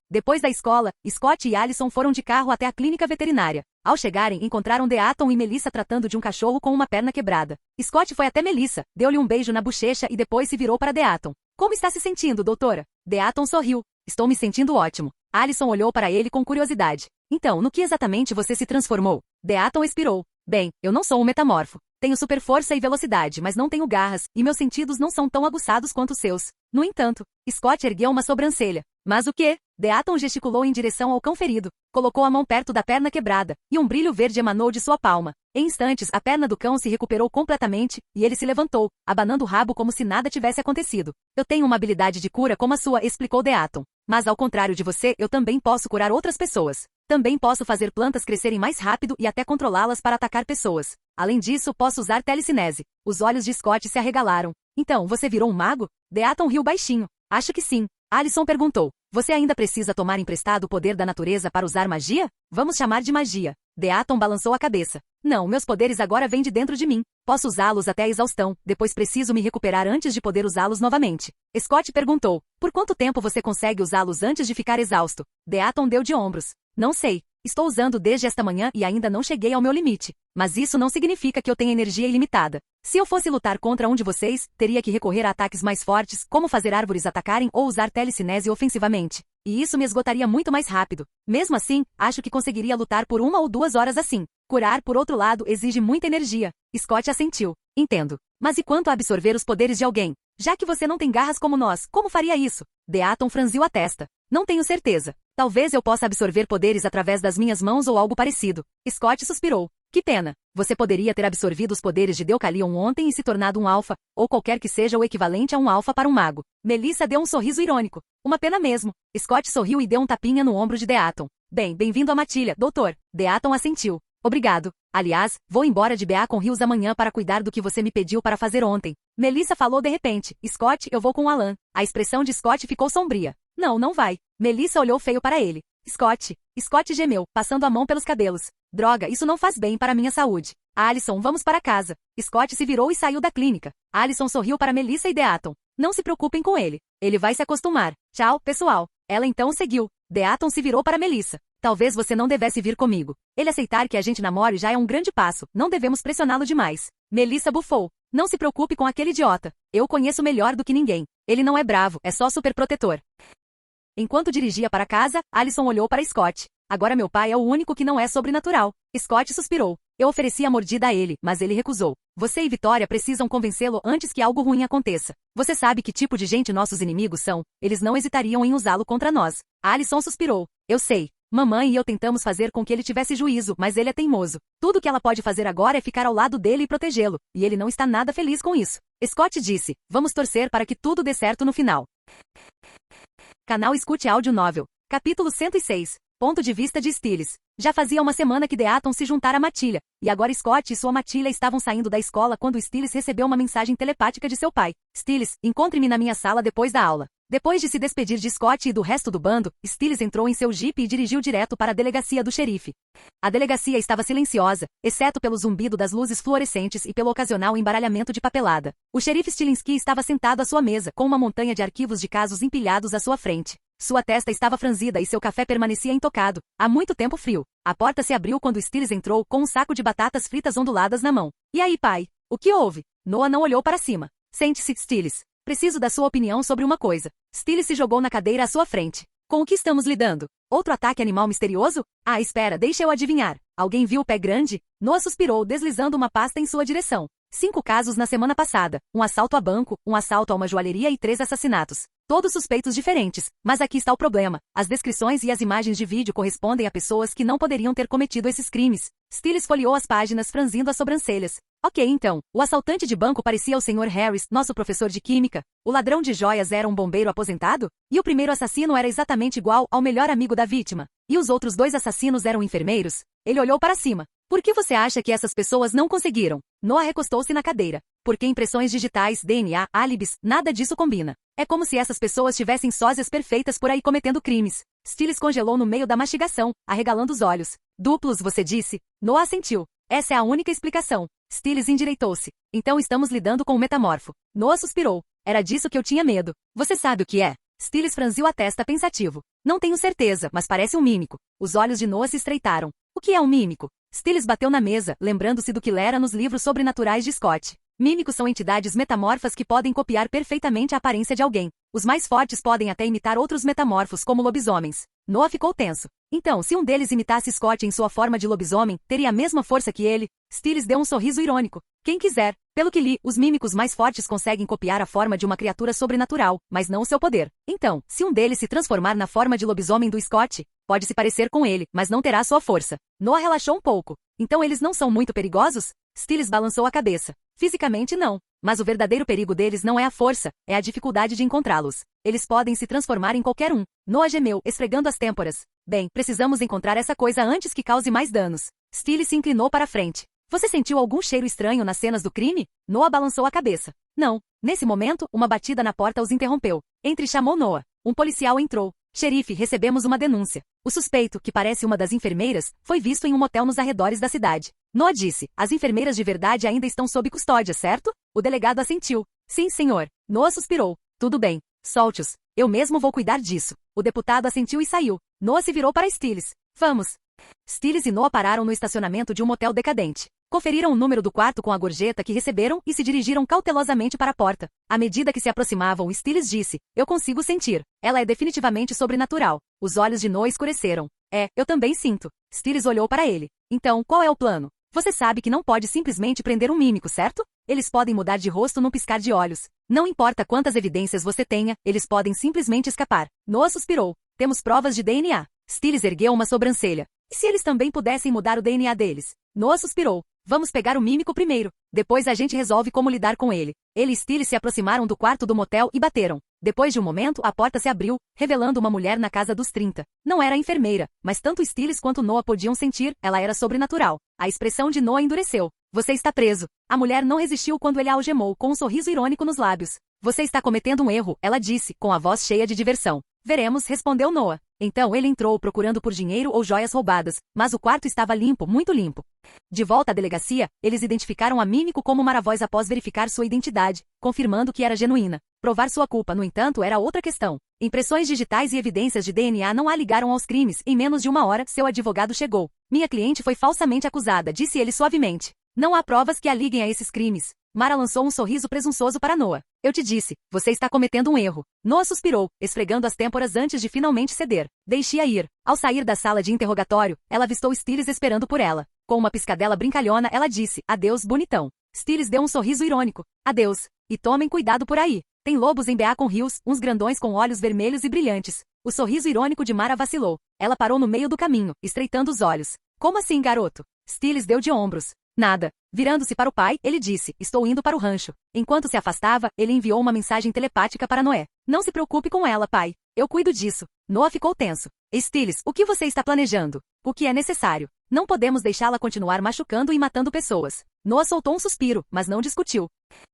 Depois da escola, Scott e Allison foram de carro até a clínica veterinária. Ao chegarem, encontraram Deaton e Melissa tratando de um cachorro com uma perna quebrada. Scott foi até Melissa, deu-lhe um beijo na bochecha e depois se virou para Deaton. Como está se sentindo, doutora? Deaton sorriu. Estou me sentindo ótimo. Allison olhou para ele com curiosidade. Então, no que exatamente você se transformou? Deaton expirou. Bem, eu não sou um metamorfo. Tenho super força e velocidade, mas não tenho garras, e meus sentidos não são tão aguçados quanto os seus. No entanto, Scott ergueu uma sobrancelha. Mas o quê? Deaton gesticulou em direção ao cão ferido. Colocou a mão perto da perna quebrada, e um brilho verde emanou de sua palma. Em instantes, a perna do cão se recuperou completamente, e ele se levantou, abanando o rabo como se nada tivesse acontecido. Eu tenho uma habilidade de cura como a sua, explicou Deaton. Mas ao contrário de você, eu também posso curar outras pessoas. Também posso fazer plantas crescerem mais rápido e até controlá-las para atacar pessoas. Além disso, posso usar telecinese. Os olhos de Scott se arregalaram. Então, você virou um mago? Deaton riu baixinho. Acho que sim. Allison perguntou. Você ainda precisa tomar emprestado o poder da natureza para usar magia? Vamos chamar de magia. Deaton balançou a cabeça. Não, meus poderes agora vêm de dentro de mim. Posso usá-los até a exaustão, depois preciso me recuperar antes de poder usá-los novamente. Scott perguntou. Por quanto tempo você consegue usá-los antes de ficar exausto? Deaton deu de ombros. Não sei. Estou usando desde esta manhã e ainda não cheguei ao meu limite. Mas isso não significa que eu tenha energia ilimitada. Se eu fosse lutar contra um de vocês, teria que recorrer a ataques mais fortes, como fazer árvores atacarem ou usar telecinese ofensivamente. E isso me esgotaria muito mais rápido. Mesmo assim, acho que conseguiria lutar por 1 ou 2 horas assim. Curar, por outro lado, exige muita energia. Scott assentiu. Entendo. Mas e quanto a absorver os poderes de alguém? Já que você não tem garras como nós, como faria isso? Deaton franziu a testa. Não tenho certeza. Talvez eu possa absorver poderes através das minhas mãos ou algo parecido. Scott suspirou. Que pena. Você poderia ter absorvido os poderes de Deucalion ontem e se tornado um alfa, ou qualquer que seja o equivalente a um alfa para um mago. Melissa deu um sorriso irônico. Uma pena mesmo. Scott sorriu e deu um tapinha no ombro de Deaton. Bem-vindo à matilha, doutor. Deaton assentiu. Obrigado. Aliás, vou embora de Beacon Hills amanhã para cuidar do que você me pediu para fazer ontem. Melissa falou de repente. Scott, eu vou com Alan. A expressão de Scott ficou sombria. Não vai. Melissa olhou feio para ele. Scott gemeu, passando a mão pelos cabelos. Droga, isso não faz bem para minha saúde. Allison, vamos para casa. Scott se virou e saiu da clínica. Allison sorriu para Melissa e Deaton. Não se preocupem com ele. Ele vai se acostumar. Tchau, pessoal. Ela então seguiu. Deaton se virou para Melissa. Talvez você não devesse vir comigo. Ele aceitar que a gente namore já é um grande passo. Não devemos pressioná-lo demais. Melissa bufou. Não se preocupe com aquele idiota. Eu o conheço melhor do que ninguém. Ele não é bravo, é só super protetor. Enquanto dirigia para casa, Allison olhou para Scott. Agora meu pai é o único que não é sobrenatural. Scott suspirou. Eu ofereci a mordida a ele, mas ele recusou. Você e Vitória precisam convencê-lo antes que algo ruim aconteça. Você sabe que tipo de gente nossos inimigos são. Eles não hesitariam em usá-lo contra nós. Allison suspirou. Eu sei. Mamãe e eu tentamos fazer com que ele tivesse juízo, mas ele é teimoso. Tudo que ela pode fazer agora é ficar ao lado dele e protegê-lo, e ele não está nada feliz com isso. Scott disse, vamos torcer para que tudo dê certo no final. Canal Escute Áudio Novel. Capítulo 106. Ponto de vista de Stiles. Já fazia uma semana que Deaton se juntara à matilha, e agora Scott e sua matilha estavam saindo da escola quando Stiles recebeu uma mensagem telepática de seu pai. Stiles, encontre-me na minha sala depois da aula. Depois de se despedir de Scott e do resto do bando, Stiles entrou em seu jipe e dirigiu direto para a delegacia do xerife. A delegacia estava silenciosa, exceto pelo zumbido das luzes fluorescentes e pelo ocasional embaralhamento de papelada. O xerife Stilinski estava sentado à sua mesa, com uma montanha de arquivos de casos empilhados à sua frente. Sua testa estava franzida e seu café permanecia intocado, há muito tempo frio. A porta se abriu quando Stiles entrou com um saco de batatas fritas onduladas na mão. E aí, pai? O que houve? Noah não olhou para cima. Sente-se, Stiles. Preciso da sua opinião sobre uma coisa. Stiles se jogou na cadeira à sua frente. Com o que estamos lidando? Outro ataque animal misterioso? Ah, espera, deixa eu adivinhar. Alguém viu o pé grande? Noah suspirou, deslizando uma pasta em sua direção. 5 casos na semana passada. Um assalto a banco, um assalto a uma joalheria e 3 assassinatos. Todos suspeitos diferentes. Mas aqui está o problema. As descrições e as imagens de vídeo correspondem a pessoas que não poderiam ter cometido esses crimes. Stiles folheou as páginas franzindo as sobrancelhas. Ok, então. O assaltante de banco parecia o Sr. Harris, nosso professor de química. O ladrão de joias era um bombeiro aposentado? E o primeiro assassino era exatamente igual ao melhor amigo da vítima. E os outros 2 assassinos eram enfermeiros? Ele olhou para cima. Por que você acha que essas pessoas não conseguiram? Noah recostou-se na cadeira. Porque impressões digitais, DNA, álibis, nada disso combina. É como se essas pessoas tivessem sósias perfeitas por aí cometendo crimes. Stiles congelou no meio da mastigação, arregalando os olhos. Duplos, você disse? Noah assentiu. Essa é a única explicação. Stiles endireitou-se. Então estamos lidando com um metamorfo. Noah suspirou. Era disso que eu tinha medo. Você sabe o que é? Stiles franziu a testa pensativo. Não tenho certeza, mas parece um mímico. Os olhos de Noah se estreitaram. O que é um mímico? Stiles bateu na mesa, lembrando-se do que lera nos livros sobrenaturais de Scott. Mímicos são entidades metamorfas que podem copiar perfeitamente a aparência de alguém. Os mais fortes podem até imitar outros metamorfos, como lobisomens. Noah ficou tenso. Então, se um deles imitasse Scott em sua forma de lobisomem, teria a mesma força que ele? Stiles deu um sorriso irônico. Quem quiser. Pelo que li, os mímicos mais fortes conseguem copiar a forma de uma criatura sobrenatural, mas não o seu poder. Então, se um deles se transformar na forma de lobisomem do Scott, pode se parecer com ele, mas não terá sua força. Noah relaxou um pouco. Então eles não são muito perigosos? Stiles balançou a cabeça. Fisicamente não. Mas o verdadeiro perigo deles não é a força, é a dificuldade de encontrá-los. Eles podem se transformar em qualquer um. Noah gemeu, esfregando as têmporas. Bem, precisamos encontrar essa coisa antes que cause mais danos. Stiles se inclinou para a frente. Você sentiu algum cheiro estranho nas cenas do crime? Noah balançou a cabeça. Não. Nesse momento, uma batida na porta os interrompeu. Entre chamou Noah. Um policial entrou. Xerife, recebemos uma denúncia. O suspeito, que parece uma das enfermeiras, foi visto em um motel nos arredores da cidade. Noah disse, as enfermeiras de verdade ainda estão sob custódia, certo? O delegado assentiu. Sim, senhor. Noah suspirou. Tudo bem. Solte-os. Eu mesmo vou cuidar disso. O deputado assentiu e saiu. Noah se virou para Stiles. Vamos. Stiles e Noah pararam no estacionamento de um motel decadente. Conferiram o número do quarto com a gorjeta que receberam e se dirigiram cautelosamente para a porta. À medida que se aproximavam, Stiles disse, eu consigo sentir. Ela é definitivamente sobrenatural. Os olhos de Noah escureceram. Eu também sinto. Stiles olhou para ele. Então, qual é o plano? Você sabe que não pode simplesmente prender um mímico, certo? Eles podem mudar de rosto num piscar de olhos. Não importa quantas evidências você tenha, eles podem simplesmente escapar. Noah suspirou. Temos provas de DNA. Stiles ergueu uma sobrancelha. E se eles também pudessem mudar o DNA deles? Noah suspirou. Vamos pegar o mímico primeiro. Depois a gente resolve como lidar com ele. Ele e Stiles se aproximaram do quarto do motel e bateram. Depois de um momento, a porta se abriu, revelando uma mulher na casa dos 30. Não era a enfermeira, mas tanto Stiles quanto Noah podiam sentir, ela era sobrenatural. A expressão de Noah endureceu. Você está preso. A mulher não resistiu quando ele a algemou, com um sorriso irônico nos lábios. Você está cometendo um erro, ela disse, com a voz cheia de diversão. Veremos, respondeu Noah. Então ele entrou procurando por dinheiro ou joias roubadas, mas o quarto estava limpo, muito limpo. De volta à delegacia, eles identificaram a mímico como Maravoz após verificar sua identidade, confirmando que era genuína. Provar sua culpa, no entanto, era outra questão. Impressões digitais e evidências de DNA não a ligaram aos crimes. Em menos de uma hora, seu advogado chegou. Minha cliente foi falsamente acusada, disse ele suavemente. Não há provas que a liguem a esses crimes. Mara lançou um sorriso presunçoso para Noah. Eu te disse, você está cometendo um erro. Noah suspirou, esfregando as têmporas antes de finalmente ceder. Deixe-a ir. Ao sair da sala de interrogatório, ela avistou Stiles esperando por ela. Com uma piscadela brincalhona, ela disse, adeus, bonitão. Stiles deu um sorriso irônico. Adeus. E tomem cuidado por aí. Tem lobos em Beacon Hills, uns grandões com olhos vermelhos e brilhantes. O sorriso irônico de Mara vacilou. Ela parou no meio do caminho, estreitando os olhos. Como assim, garoto? Stiles deu de ombros. Nada. Virando-se para o pai, ele disse, estou indo para o rancho. Enquanto se afastava, ele enviou uma mensagem telepática para Noé. Não se preocupe com ela, pai. Eu cuido disso. Noah ficou tenso. Stiles, o que você está planejando? O que é necessário? Não podemos deixá-la continuar machucando e matando pessoas. Noah soltou um suspiro, mas não discutiu.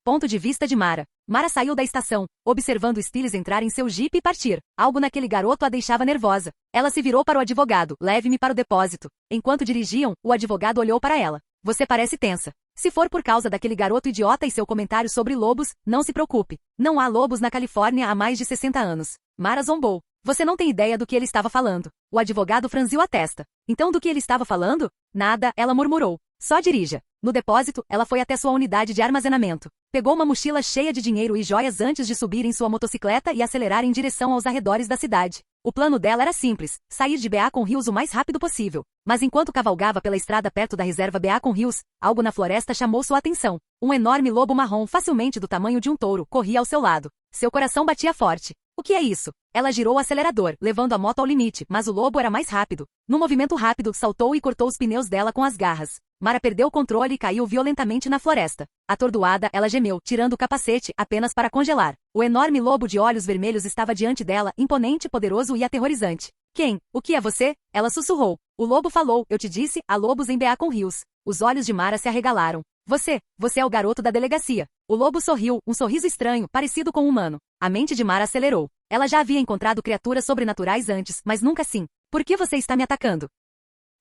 Ponto de vista de Mara. Mara saiu da estação, observando Stiles entrar em seu jipe e partir. Algo naquele garoto a deixava nervosa. Ela se virou para o advogado, leve-me para o depósito. Enquanto dirigiam, o advogado olhou para ela. Você parece tensa. Se for por causa daquele garoto idiota e seu comentário sobre lobos, não se preocupe. Não há lobos na Califórnia há mais de 60 anos. Mara zombou. Você não tem ideia do que ele estava falando. O advogado franziu a testa. Então do que ele estava falando? Nada, ela murmurou. Só dirija. No depósito, ela foi até sua unidade de armazenamento. Pegou uma mochila cheia de dinheiro e joias antes de subir em sua motocicleta e acelerar em direção aos arredores da cidade. O plano dela era simples, sair de Beacon Hills o mais rápido possível. Mas enquanto cavalgava pela estrada perto da reserva Beacon Hills, algo na floresta chamou sua atenção. Um enorme lobo marrom facilmente do tamanho de um touro corria ao seu lado. Seu coração batia forte. O que é isso? Ela girou o acelerador, levando a moto ao limite, mas o lobo era mais rápido. Num movimento rápido, saltou e cortou os pneus dela com as garras. Mara perdeu o controle e caiu violentamente na floresta. Atordoada, ela gemeu, tirando o capacete, apenas para congelar. O enorme lobo de olhos vermelhos estava diante dela, imponente, poderoso e aterrorizante. Quem? O que é você? Ela sussurrou. O lobo falou, eu te disse, há lobos em Beacon Hills. Os olhos de Mara se arregalaram. Você é o garoto da delegacia. O lobo sorriu, um sorriso estranho, parecido com um humano. A mente de Mara acelerou. Ela já havia encontrado criaturas sobrenaturais antes, mas nunca assim. Por que você está me atacando?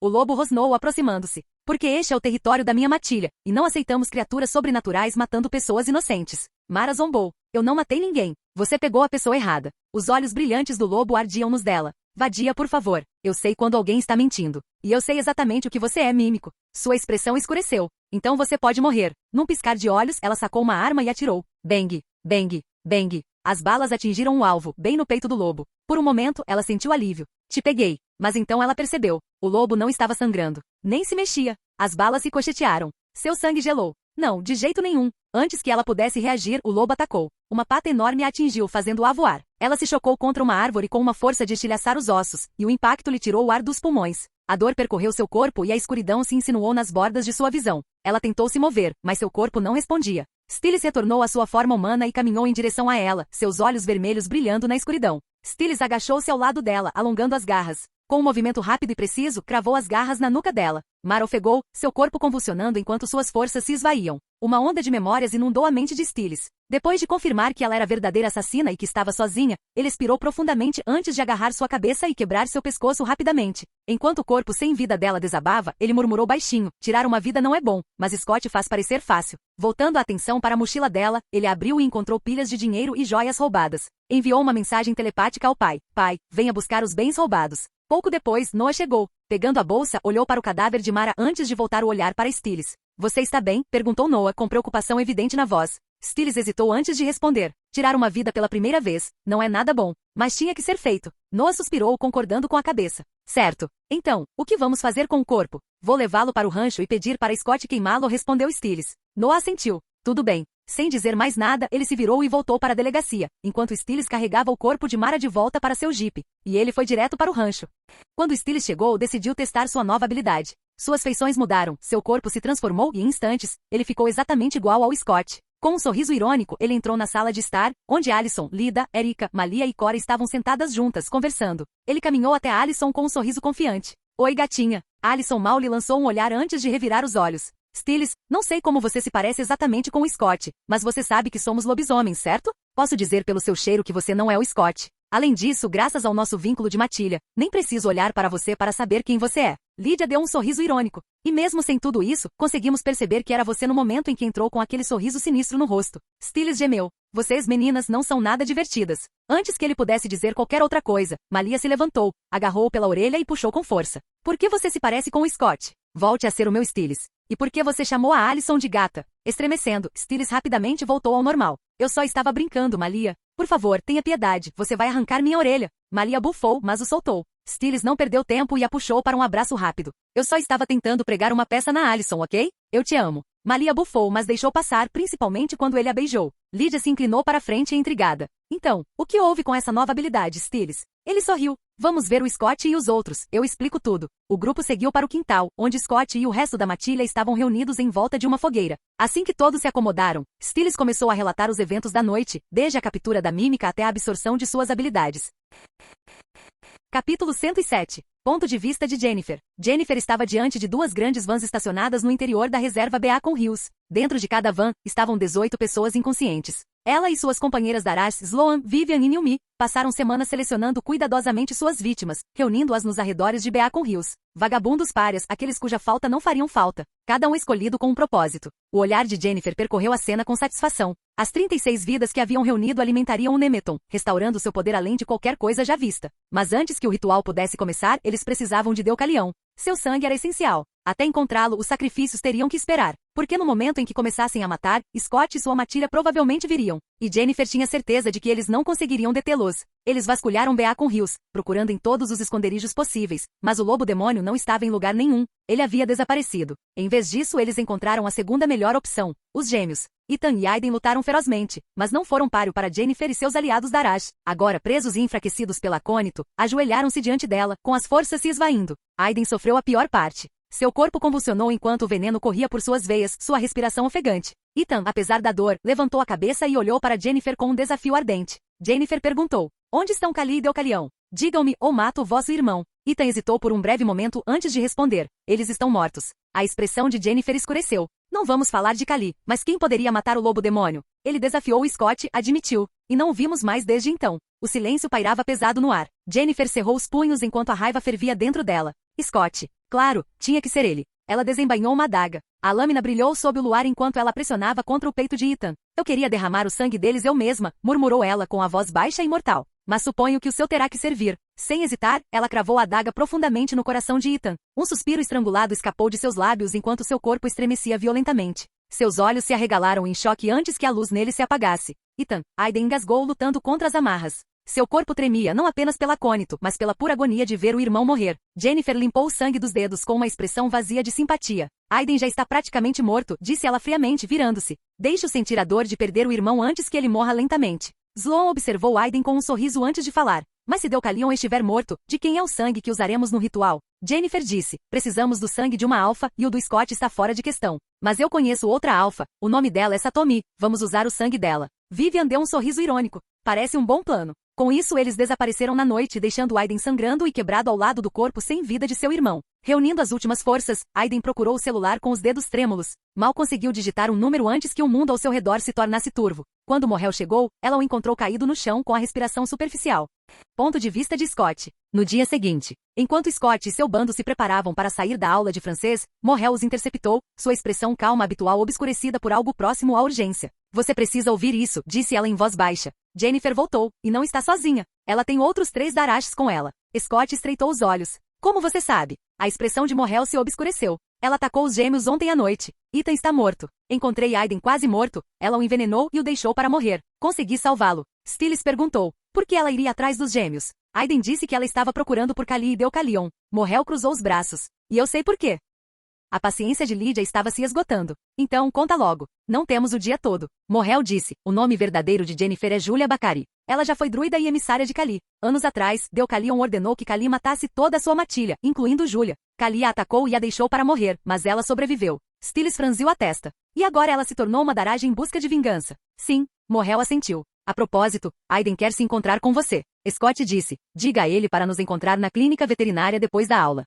O lobo rosnou aproximando-se. Porque este é o território da minha matilha, e não aceitamos criaturas sobrenaturais matando pessoas inocentes. Mara zombou. Eu não matei ninguém. Você pegou a pessoa errada. Os olhos brilhantes do lobo ardiam nos dela. Vadia, por favor. Eu sei quando alguém está mentindo. E eu sei exatamente o que você é, mímico. Sua expressão escureceu. Então você pode morrer. Num piscar de olhos, ela sacou uma arma e atirou. Bang, bang, bang. As balas atingiram o alvo, bem no peito do lobo. Por um momento, ela sentiu alívio. Te peguei. Mas então ela percebeu. O lobo não estava sangrando. Nem se mexia. As balas se cochetearam. Seu sangue gelou. Não, de jeito nenhum. Antes que ela pudesse reagir, o lobo atacou. Uma pata enorme a atingiu, fazendo-a voar. Ela se chocou contra uma árvore com uma força de estilhaçar os ossos, e o impacto lhe tirou o ar dos pulmões. A dor percorreu seu corpo e a escuridão se insinuou nas bordas de sua visão. Ela tentou se mover, mas seu corpo não respondia. Stillis retornou à sua forma humana e caminhou em direção a ela, seus olhos vermelhos brilhando na escuridão. Stillis agachou-se ao lado dela, alongando as garras. Com um movimento rápido e preciso, cravou as garras na nuca dela. Mara ofegou, seu corpo convulsionando enquanto suas forças se esvaíam. Uma onda de memórias inundou a mente de Stillis. Depois de confirmar que ela era a verdadeira assassina e que estava sozinha, ele expirou profundamente antes de agarrar sua cabeça e quebrar seu pescoço rapidamente. Enquanto o corpo sem vida dela desabava, ele murmurou baixinho, tirar uma vida não é bom, mas Scott faz parecer fácil. Voltando a atenção para a mochila dela, ele abriu e encontrou pilhas de dinheiro e joias roubadas. Enviou uma mensagem telepática ao pai. Pai, venha buscar os bens roubados. Pouco depois, Noah chegou. Pegando a bolsa, olhou para o cadáver de Mara antes de voltar o olhar para Stillis. Você está bem? Perguntou Noah com preocupação evidente na voz. Stillis hesitou antes de responder. Tirar uma vida pela primeira vez não é nada bom, mas tinha que ser feito. Noah suspirou, concordando com a cabeça. Certo. Então, o que vamos fazer com o corpo? Vou levá-lo para o rancho e pedir para Scott queimá-lo, respondeu Stillis. Noah assentiu. Tudo bem. Sem dizer mais nada, ele se virou e voltou para a delegacia, enquanto Stillis carregava o corpo de Mara de volta para seu jipe, e ele foi direto para o rancho. Quando Stillis chegou, decidiu testar sua nova habilidade. Suas feições mudaram, seu corpo se transformou e em instantes, ele ficou exatamente igual ao Scott. Com um sorriso irônico, ele entrou na sala de estar, onde Alison, Lida, Erika, Malia e Cora estavam sentadas juntas, conversando. Ele caminhou até Alison com um sorriso confiante. Oi, gatinha. Alison mal lhe lançou um olhar antes de revirar os olhos. Stillis, não sei como você se parece exatamente com o Scott, mas você sabe que somos lobisomens, certo? Posso dizer pelo seu cheiro que você não é o Scott. Além disso, graças ao nosso vínculo de matilha, nem preciso olhar para você para saber quem você é. Lydia deu um sorriso irônico. E mesmo sem tudo isso, conseguimos perceber que era você no momento em que entrou com aquele sorriso sinistro no rosto. Stillis gemeu. Vocês, meninas, não são nada divertidas. Antes que ele pudesse dizer qualquer outra coisa, Malia se levantou, agarrou-o pela orelha e puxou com força. Por que você se parece com o Scott? Volte a ser o meu Stillis. E por que você chamou a Alison de gata? Estremecendo, Stillis rapidamente voltou ao normal. Eu só estava brincando, Malia. Por favor, tenha piedade, você vai arrancar minha orelha. Malia bufou, mas o soltou. Stillis não perdeu tempo e a puxou para um abraço rápido. Eu só estava tentando pregar uma peça na Alison, ok? Eu te amo. Malia bufou, mas deixou passar, principalmente quando ele a beijou. Lydia se inclinou para frente intrigada. Então, o que houve com essa nova habilidade, Stillis? Ele sorriu. Vamos ver o Scott e os outros, eu explico tudo. O grupo seguiu para o quintal, onde Scott e o resto da matilha estavam reunidos em volta de uma fogueira. Assim que todos se acomodaram, Stillis começou a relatar os eventos da noite, desde a captura da mímica até a absorção de suas habilidades. Capítulo 107. Ponto de vista de Jennifer. Jennifer estava diante de duas grandes vans estacionadas no interior da reserva Beacon Hills. Dentro de cada van, estavam 18 pessoas inconscientes. Ela e suas companheiras Darash, Sloan, Vivian e Nilmi passaram semanas selecionando cuidadosamente suas vítimas, reunindo-as nos arredores de Beacon Hills. Vagabundos párias, aqueles cuja falta não fariam falta. Cada um escolhido com um propósito. O olhar de Jennifer percorreu a cena com satisfação. As 36 vidas que haviam reunido alimentariam o Nemeton, restaurando seu poder além de qualquer coisa já vista. Mas antes que o ritual pudesse começar, eles precisavam de Deucalião. Seu sangue era essencial. Até encontrá-lo, os sacrifícios teriam que esperar. Porque no momento em que começassem a matar, Scott e sua matilha provavelmente viriam. E Jennifer tinha certeza de que eles não conseguiriam detê-los. Eles vasculharam Beacon Hills, procurando em todos os esconderijos possíveis, mas o lobo-demônio não estava em lugar nenhum. Ele havia desaparecido. Em vez disso, eles encontraram a segunda melhor opção, os gêmeos. Ethan e Aiden lutaram ferozmente, mas não foram páreo para Jennifer e seus aliados Darash. Agora, presos e enfraquecidos pela Acônito, ajoelharam-se diante dela, com as forças se esvaindo. Aiden sofreu a pior parte. Seu corpo convulsionou enquanto o veneno corria por suas veias, sua respiração ofegante. Ethan, apesar da dor, levantou a cabeça e olhou para Jennifer com um desafio ardente. Jennifer perguntou: onde estão Kali e Deucalião? Digam-me, ou mato o vosso irmão. Ethan hesitou por um breve momento antes de responder. Eles estão mortos. A expressão de Jennifer escureceu. Não vamos falar de Kali, mas quem poderia matar o lobo-demônio? Ele desafiou Scott, admitiu. E não o vimos mais desde então. O silêncio pairava pesado no ar. Jennifer cerrou os punhos enquanto a raiva fervia dentro dela. Scott. Claro, tinha que ser ele. Ela desembainhou uma adaga. A lâmina brilhou sob o luar enquanto ela pressionava contra o peito de Ethan. Eu queria derramar o sangue deles eu mesma, murmurou ela com a voz baixa e mortal. Mas suponho que o seu terá que servir. Sem hesitar, ela cravou a adaga profundamente no coração de Ethan. Um suspiro estrangulado escapou de seus lábios enquanto seu corpo estremecia violentamente. Seus olhos se arregalaram em choque antes que a luz nele se apagasse. Ethan, Aiden engasgou lutando contra as amarras. Seu corpo tremia não apenas pelo acônito, mas pela pura agonia de ver o irmão morrer. Jennifer limpou o sangue dos dedos com uma expressão vazia de simpatia. Aiden já está praticamente morto, disse ela friamente, virando-se. Deixe-o sentir a dor de perder o irmão antes que ele morra lentamente. Sloan observou Aiden com um sorriso antes de falar. Mas se Deucalion estiver morto, de quem é o sangue que usaremos no ritual? Jennifer disse. Precisamos do sangue de uma alfa e o do Scott está fora de questão. Mas eu conheço outra alfa. O nome dela é Satomi. Vamos usar o sangue dela. Vivian deu um sorriso irônico. Parece um bom plano. Com isso eles desapareceram na noite, deixando Aiden sangrando e quebrado ao lado do corpo sem vida de seu irmão. Reunindo as últimas forças, Aiden procurou o celular com os dedos trêmulos. Mal conseguiu digitar um número antes que o mundo ao seu redor se tornasse turvo. Quando Morrel chegou, ela o encontrou caído no chão com a respiração superficial. Ponto de vista de Scott. No dia seguinte, enquanto Scott e seu bando se preparavam para sair da aula de francês, Morrel os interceptou, sua expressão calma habitual obscurecida por algo próximo à urgência. Você precisa ouvir isso, disse ela em voz baixa. Jennifer voltou, e não está sozinha. Ela tem outros 3 Darashs com ela. Scott estreitou os olhos. Como você sabe? A expressão de Morrel se obscureceu. Ela atacou os gêmeos ontem à noite. Ethan está morto. Encontrei Aiden quase morto. Ela o envenenou e o deixou para morrer. Consegui salvá-lo. Stiles perguntou. Por que ela iria atrás dos gêmeos? Aiden disse que ela estava procurando por Kali e Deucalion. Morrel cruzou os braços. E eu sei por quê. A paciência de Lydia estava se esgotando. Então, conta logo. Não temos o dia todo. Morrel disse. O nome verdadeiro de Jennifer é Julia Bakari. Ela já foi druida e emissária de Kali. Anos atrás, Deucalion ordenou que Kali matasse toda a sua matilha, incluindo Julia. Kali a atacou e a deixou para morrer, mas ela sobreviveu. Stiles franziu a testa. E agora ela se tornou uma Daraj em busca de vingança. Sim, Morrel assentiu. A propósito, Aiden quer se encontrar com você. Scott disse. Diga a ele para nos encontrar na clínica veterinária depois da aula.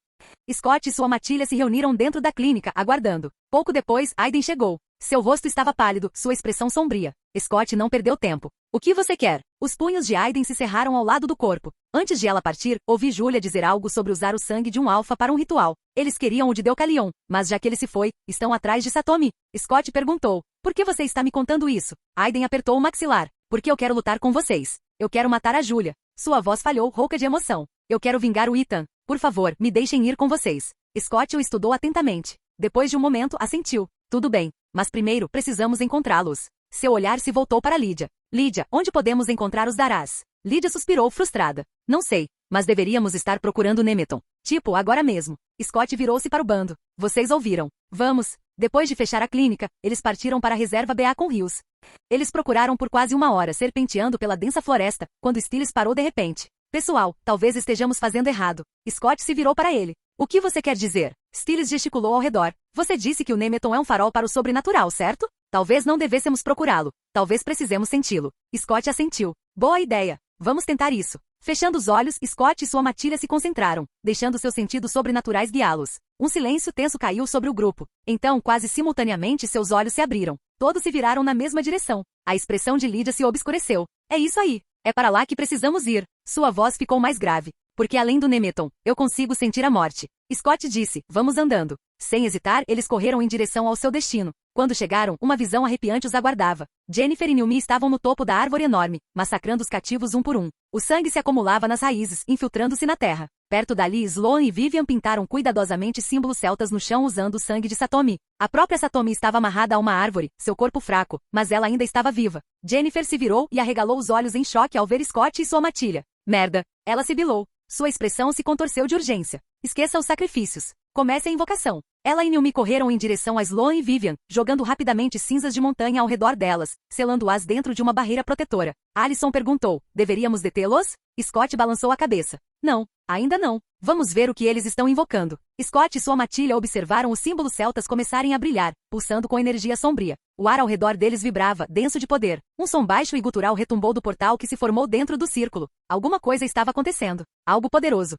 Scott e sua matilha se reuniram dentro da clínica, aguardando. Pouco depois, Aiden chegou. Seu rosto estava pálido, sua expressão sombria. Scott não perdeu tempo. O que você quer? Os punhos de Aiden se cerraram ao lado do corpo. Antes de ela partir, ouvi Julia dizer algo sobre usar o sangue de um alfa para um ritual. Eles queriam o de Deucalion, mas já que ele se foi, estão atrás de Satomi. Scott perguntou. Por que você está me contando isso? Aiden apertou o maxilar. Porque eu quero lutar com vocês. Eu quero matar a Julia. Sua voz falhou, rouca de emoção. Eu quero vingar o Ethan. Por favor, me deixem ir com vocês. Scott o estudou atentamente. Depois de um momento, assentiu. Tudo bem, mas primeiro precisamos encontrá-los. Seu olhar se voltou para Lydia. Lydia, onde podemos encontrar os Darás? Lydia suspirou frustrada. Não sei, mas deveríamos estar procurando Nemeton. Tipo, agora mesmo. Scott virou-se para o bando. Vocês ouviram. Vamos. Depois de fechar a clínica, eles partiram para a reserva Beacon Hills. Eles procuraram por quase 1 hora, serpenteando pela densa floresta, quando Stiles parou de repente. Pessoal, talvez estejamos fazendo errado. Scott se virou para ele. O que você quer dizer? Stiles gesticulou ao redor. Você disse que o Nemeton é um farol para o sobrenatural, certo? Talvez não devêssemos procurá-lo. Talvez precisemos senti-lo. Scott assentiu. Boa ideia. Vamos tentar isso. Fechando os olhos, Scott e sua matilha se concentraram, deixando seus sentidos sobrenaturais guiá-los. Um silêncio tenso caiu sobre o grupo. Então, quase simultaneamente, seus olhos se abriram. Todos se viraram na mesma direção. A expressão de Lydia se obscureceu. É isso aí. É para lá que precisamos ir. Sua voz ficou mais grave. Porque além do Nemeton, eu consigo sentir a morte. Scott disse, vamos andando. Sem hesitar, eles correram em direção ao seu destino. Quando chegaram, uma visão arrepiante os aguardava. Jennifer e Nilmi estavam no topo da árvore enorme, massacrando os cativos um por um. O sangue se acumulava nas raízes, infiltrando-se na terra. Perto dali, Sloan e Vivian pintaram cuidadosamente símbolos celtas no chão usando o sangue de Satomi. A própria Satomi estava amarrada a uma árvore, seu corpo fraco, mas ela ainda estava viva. Jennifer se virou e arregalou os olhos em choque ao ver Scott e sua matilha. Merda! Ela sibilou. Sua expressão se contorceu de urgência. Esqueça os sacrifícios. Comece a invocação. Ela e Nilmi correram em direção a Sloan e Vivian, jogando rapidamente cinzas de montanha ao redor delas, selando-as dentro de uma barreira protetora. Alison perguntou, deveríamos detê-los? Scott balançou a cabeça. Não, ainda não. Vamos ver o que eles estão invocando. Scott e sua matilha observaram os símbolos celtas começarem a brilhar, pulsando com energia sombria. O ar ao redor deles vibrava, denso de poder. Um som baixo e gutural retumbou do portal que se formou dentro do círculo. Alguma coisa estava acontecendo. Algo poderoso.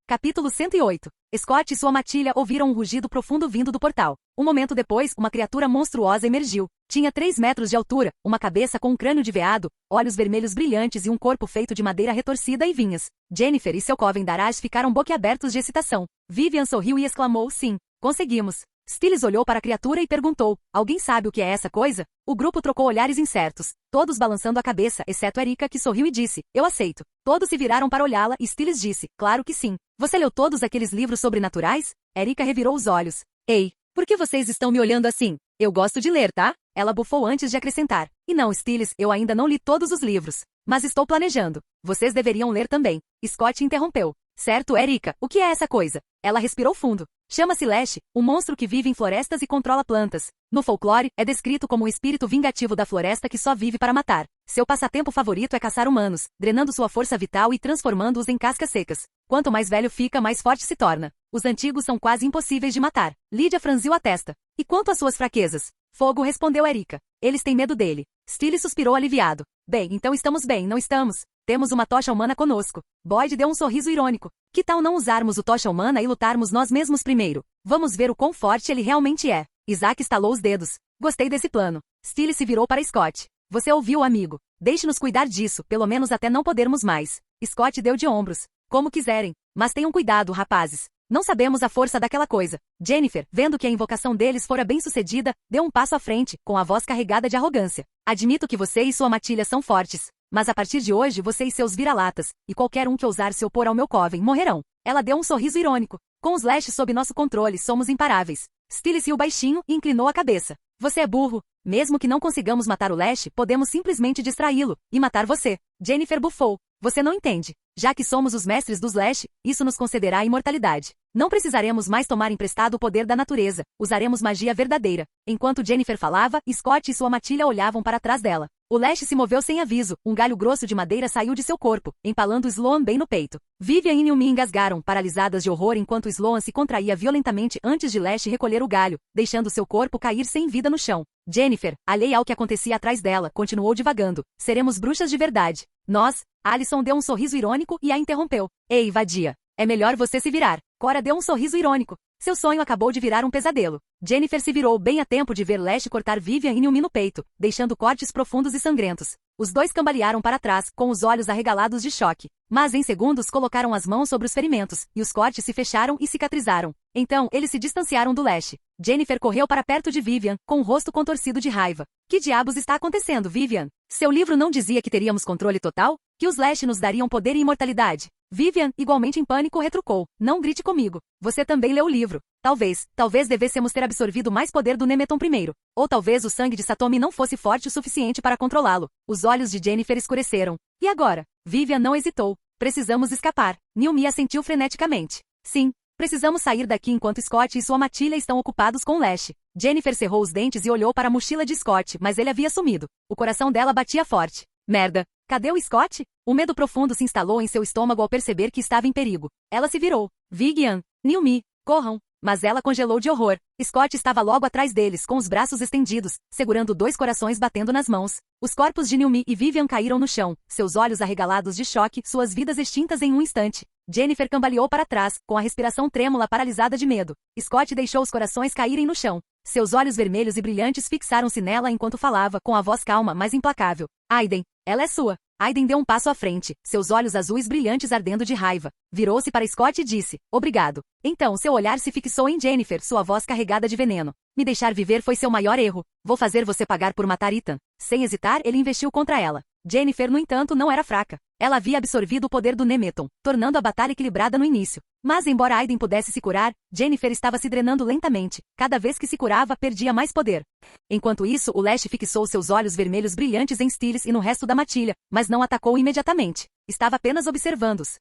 Capítulo 108. Scott e sua matilha ouviram um rugido profundo vindo do portal. Um momento depois, uma criatura monstruosa emergiu. Tinha 3 metros de altura, uma cabeça com um crânio de veado, olhos vermelhos brilhantes e um corpo feito de madeira retorcida e vinhas. Jennifer e seu coven Daraj ficaram boquiabertos de excitação. Vivian sorriu e exclamou: sim, conseguimos. Stiles olhou para a criatura e perguntou: alguém sabe o que é essa coisa? O grupo trocou olhares incertos, todos balançando a cabeça, exceto Erika, que sorriu e disse: eu aceito. Todos se viraram para olhá-la e Stiles disse: claro que sim. Você leu todos aqueles livros sobrenaturais? Erika revirou os olhos. Ei, por que vocês estão me olhando assim? Eu gosto de ler, tá? Ela bufou antes de acrescentar. E não, Stiles, eu ainda não li todos os livros. Mas estou planejando. Vocês deveriam ler também. Scott interrompeu. Certo, Erika, o que é essa coisa? Ela respirou fundo. Chama-se Lash, um monstro que vive em florestas e controla plantas. No folclore, é descrito como um espírito vingativo da floresta que só vive para matar. Seu passatempo favorito é caçar humanos, drenando sua força vital e transformando-os em cascas secas. Quanto mais velho fica, mais forte se torna. Os antigos são quase impossíveis de matar. Lydia franziu a testa. E quanto às suas fraquezas? Fogo, respondeu Erika. Eles têm medo dele. Steele suspirou aliviado. Bem, então estamos bem, não estamos? Temos uma tocha humana conosco. Boyd deu um sorriso irônico. Que tal não usarmos o tocha humana e lutarmos nós mesmos primeiro? Vamos ver o quão forte ele realmente é. Isaac estalou os dedos. Gostei desse plano. Steele se virou para Scott. Você ouviu, amigo? Deixe-nos cuidar disso, pelo menos até não podermos mais. Scott deu de ombros. Como quiserem. Mas tenham cuidado, rapazes. Não sabemos a força daquela coisa. Jennifer, vendo que a invocação deles fora bem-sucedida, deu um passo à frente, com a voz carregada de arrogância. Admito que você e sua matilha são fortes. Mas a partir de hoje você e seus vira-latas, e qualquer um que ousar se opor ao meu coven, morrerão. Ela deu um sorriso irônico. Com os Lash sob nosso controle, somos imparáveis. Steele riu baixinho e inclinou a cabeça. Você é burro. Mesmo que não consigamos matar o Lash, podemos simplesmente distraí-lo, e matar você. Jennifer bufou. Você não entende. Já que somos os mestres dos Lash, isso nos concederá a imortalidade. Não precisaremos mais tomar emprestado o poder da natureza. Usaremos magia verdadeira. Enquanto Jennifer falava, Scott e sua matilha olhavam para trás dela. O Lash se moveu sem aviso. Um galho grosso de madeira saiu de seu corpo, empalando Sloan bem no peito. Vivian e Naomi engasgaram, paralisadas de horror enquanto Sloan se contraía violentamente antes de Lash recolher o galho, deixando seu corpo cair sem vida no chão. Jennifer, alheia ao que acontecia atrás dela, continuou divagando. Seremos bruxas de verdade. Nós? Alison deu um sorriso irônico e a interrompeu. Ei, vadia. É melhor você se virar. Cora deu um sorriso irônico. Seu sonho acabou de virar um pesadelo. Jennifer se virou bem a tempo de ver Lash cortar Vivian e Naomi no peito, deixando cortes profundos e sangrentos. Os dois cambalearam para trás, com os olhos arregalados de choque. Mas em segundos colocaram as mãos sobre os ferimentos, e os cortes se fecharam e cicatrizaram. Então, eles se distanciaram do Lash. Jennifer correu para perto de Vivian, com o rosto contorcido de raiva. Que diabos está acontecendo, Vivian? Seu livro não dizia que teríamos controle total? Que os Lash nos dariam poder e imortalidade? Vivian, igualmente em pânico, retrucou. Não grite comigo. Você também leu o livro. Talvez devêssemos ter absorvido mais poder do Nemeton primeiro. Ou talvez o sangue de Satomi não fosse forte o suficiente para controlá-lo. Os olhos de Jennifer escureceram. E agora? Vivian não hesitou. Precisamos escapar. Naomi assentiu freneticamente. Sim. Precisamos sair daqui enquanto Scott e sua matilha estão ocupados com Lash. Jennifer cerrou os dentes e olhou para a mochila de Scott, mas ele havia sumido. O coração dela batia forte. Merda. Cadê o Scott? O medo profundo se instalou em seu estômago ao perceber que estava em perigo. Ela se virou. Vivian. Naomi. Corram. Mas ela congelou de horror. Scott estava logo atrás deles, com os braços estendidos, segurando 2 corações batendo nas mãos. Os corpos de Naomi e Vivian caíram no chão, seus olhos arregalados de choque, suas vidas extintas em um instante. Jennifer cambaleou para trás, com a respiração trêmula paralisada de medo. Scott deixou os corações caírem no chão. Seus olhos vermelhos e brilhantes fixaram-se nela enquanto falava, com a voz calma, mas implacável. Aiden, ela é sua. Aiden deu um passo à frente, seus olhos azuis brilhantes ardendo de raiva. Virou-se para Scott e disse, obrigado. Então seu olhar se fixou em Jennifer, sua voz carregada de veneno. Me deixar viver foi seu maior erro. Vou fazer você pagar por matar Ethan. Sem hesitar, ele investiu contra ela. Jennifer, no entanto, não era fraca. Ela havia absorvido o poder do Nemeton, tornando a batalha equilibrada no início. Mas embora Aiden pudesse se curar, Jennifer estava se drenando lentamente. Cada vez que se curava, perdia mais poder. Enquanto isso, o Lash fixou seus olhos vermelhos brilhantes em Stiles e no resto da matilha, mas não atacou imediatamente. Estava apenas observando-os.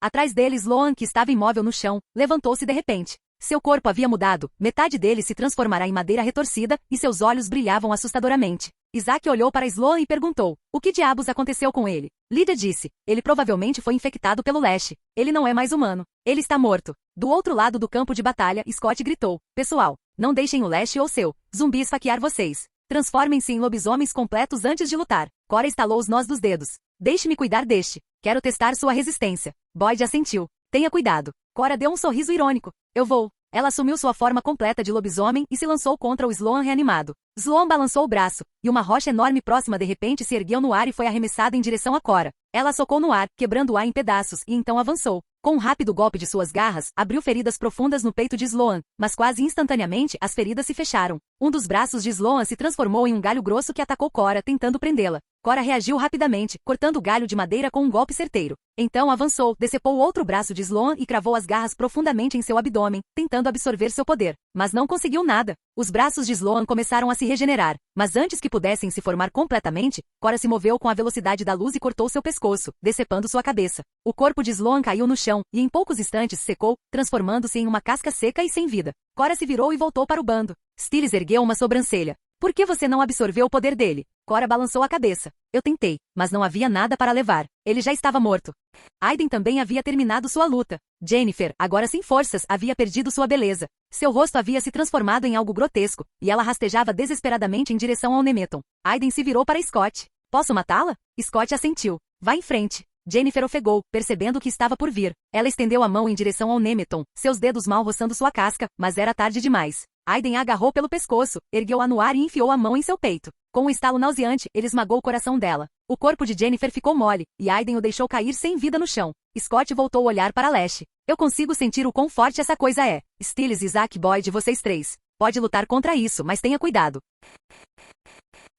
Atrás deles, Sloan, que estava imóvel no chão, levantou-se de repente. Seu corpo havia mudado, metade dele se transformará em madeira retorcida, e seus olhos brilhavam assustadoramente. Isaac olhou para Sloan e perguntou, o que diabos aconteceu com ele? Lydia disse, ele provavelmente foi infectado pelo Lash. Ele não é mais humano. Ele está morto. Do outro lado do campo de batalha, Scott gritou, pessoal, não deixem o Lash ou seu zumbi esfaquear vocês. Transformem-se em lobisomens completos antes de lutar. Cora estalou os nós dos dedos. Deixe-me cuidar deste. Quero testar sua resistência. Boyd assentiu. Tenha cuidado. Cora deu um sorriso irônico. Eu vou. Ela assumiu sua forma completa de lobisomem e se lançou contra o Sloan reanimado. Sloan balançou o braço, e uma rocha enorme próxima de repente se ergueu no ar e foi arremessada em direção a Cora. Ela socou no ar, quebrando o ar em pedaços, e então avançou. Com um rápido golpe de suas garras, abriu feridas profundas no peito de Sloan, mas quase instantaneamente as feridas se fecharam. Um dos braços de Sloan se transformou em um galho grosso que atacou Cora, tentando prendê-la. Cora reagiu rapidamente, cortando o galho de madeira com um golpe certeiro. Então avançou, decepou o outro braço de Sloan e cravou as garras profundamente em seu abdômen, tentando absorver seu poder. Mas não conseguiu nada. Os braços de Sloan começaram a se regenerar, mas antes que pudessem se formar completamente, Cora se moveu com a velocidade da luz e cortou seu pescoço, decepando sua cabeça. O corpo de Sloan caiu no chão, e em poucos instantes secou, transformando-se em uma casca seca e sem vida. Cora se virou e voltou para o bando. Stiles ergueu uma sobrancelha. Por que você não absorveu o poder dele? Cora balançou a cabeça. Eu tentei, mas não havia nada para levar. Ele já estava morto. Aiden também havia terminado sua luta. Jennifer, agora sem forças, havia perdido sua beleza. Seu rosto havia se transformado em algo grotesco, e ela rastejava desesperadamente em direção ao Nemeton. Aiden se virou para Scott. Posso matá-la? Scott assentiu. Vá em frente. Jennifer ofegou, percebendo o que estava por vir. Ela estendeu a mão em direção ao Nemeton, seus dedos mal roçando sua casca, mas era tarde demais. Aiden a agarrou pelo pescoço, ergueu-a no ar e enfiou a mão em seu peito. Com um estalo nauseante, ele esmagou o coração dela. O corpo de Jennifer ficou mole, e Aiden o deixou cair sem vida no chão. Scott voltou a olhar para Lash. Eu consigo sentir o quão forte essa coisa é. Stiles, Isaac, Boyd, vocês três. Pode lutar contra isso, mas tenha cuidado.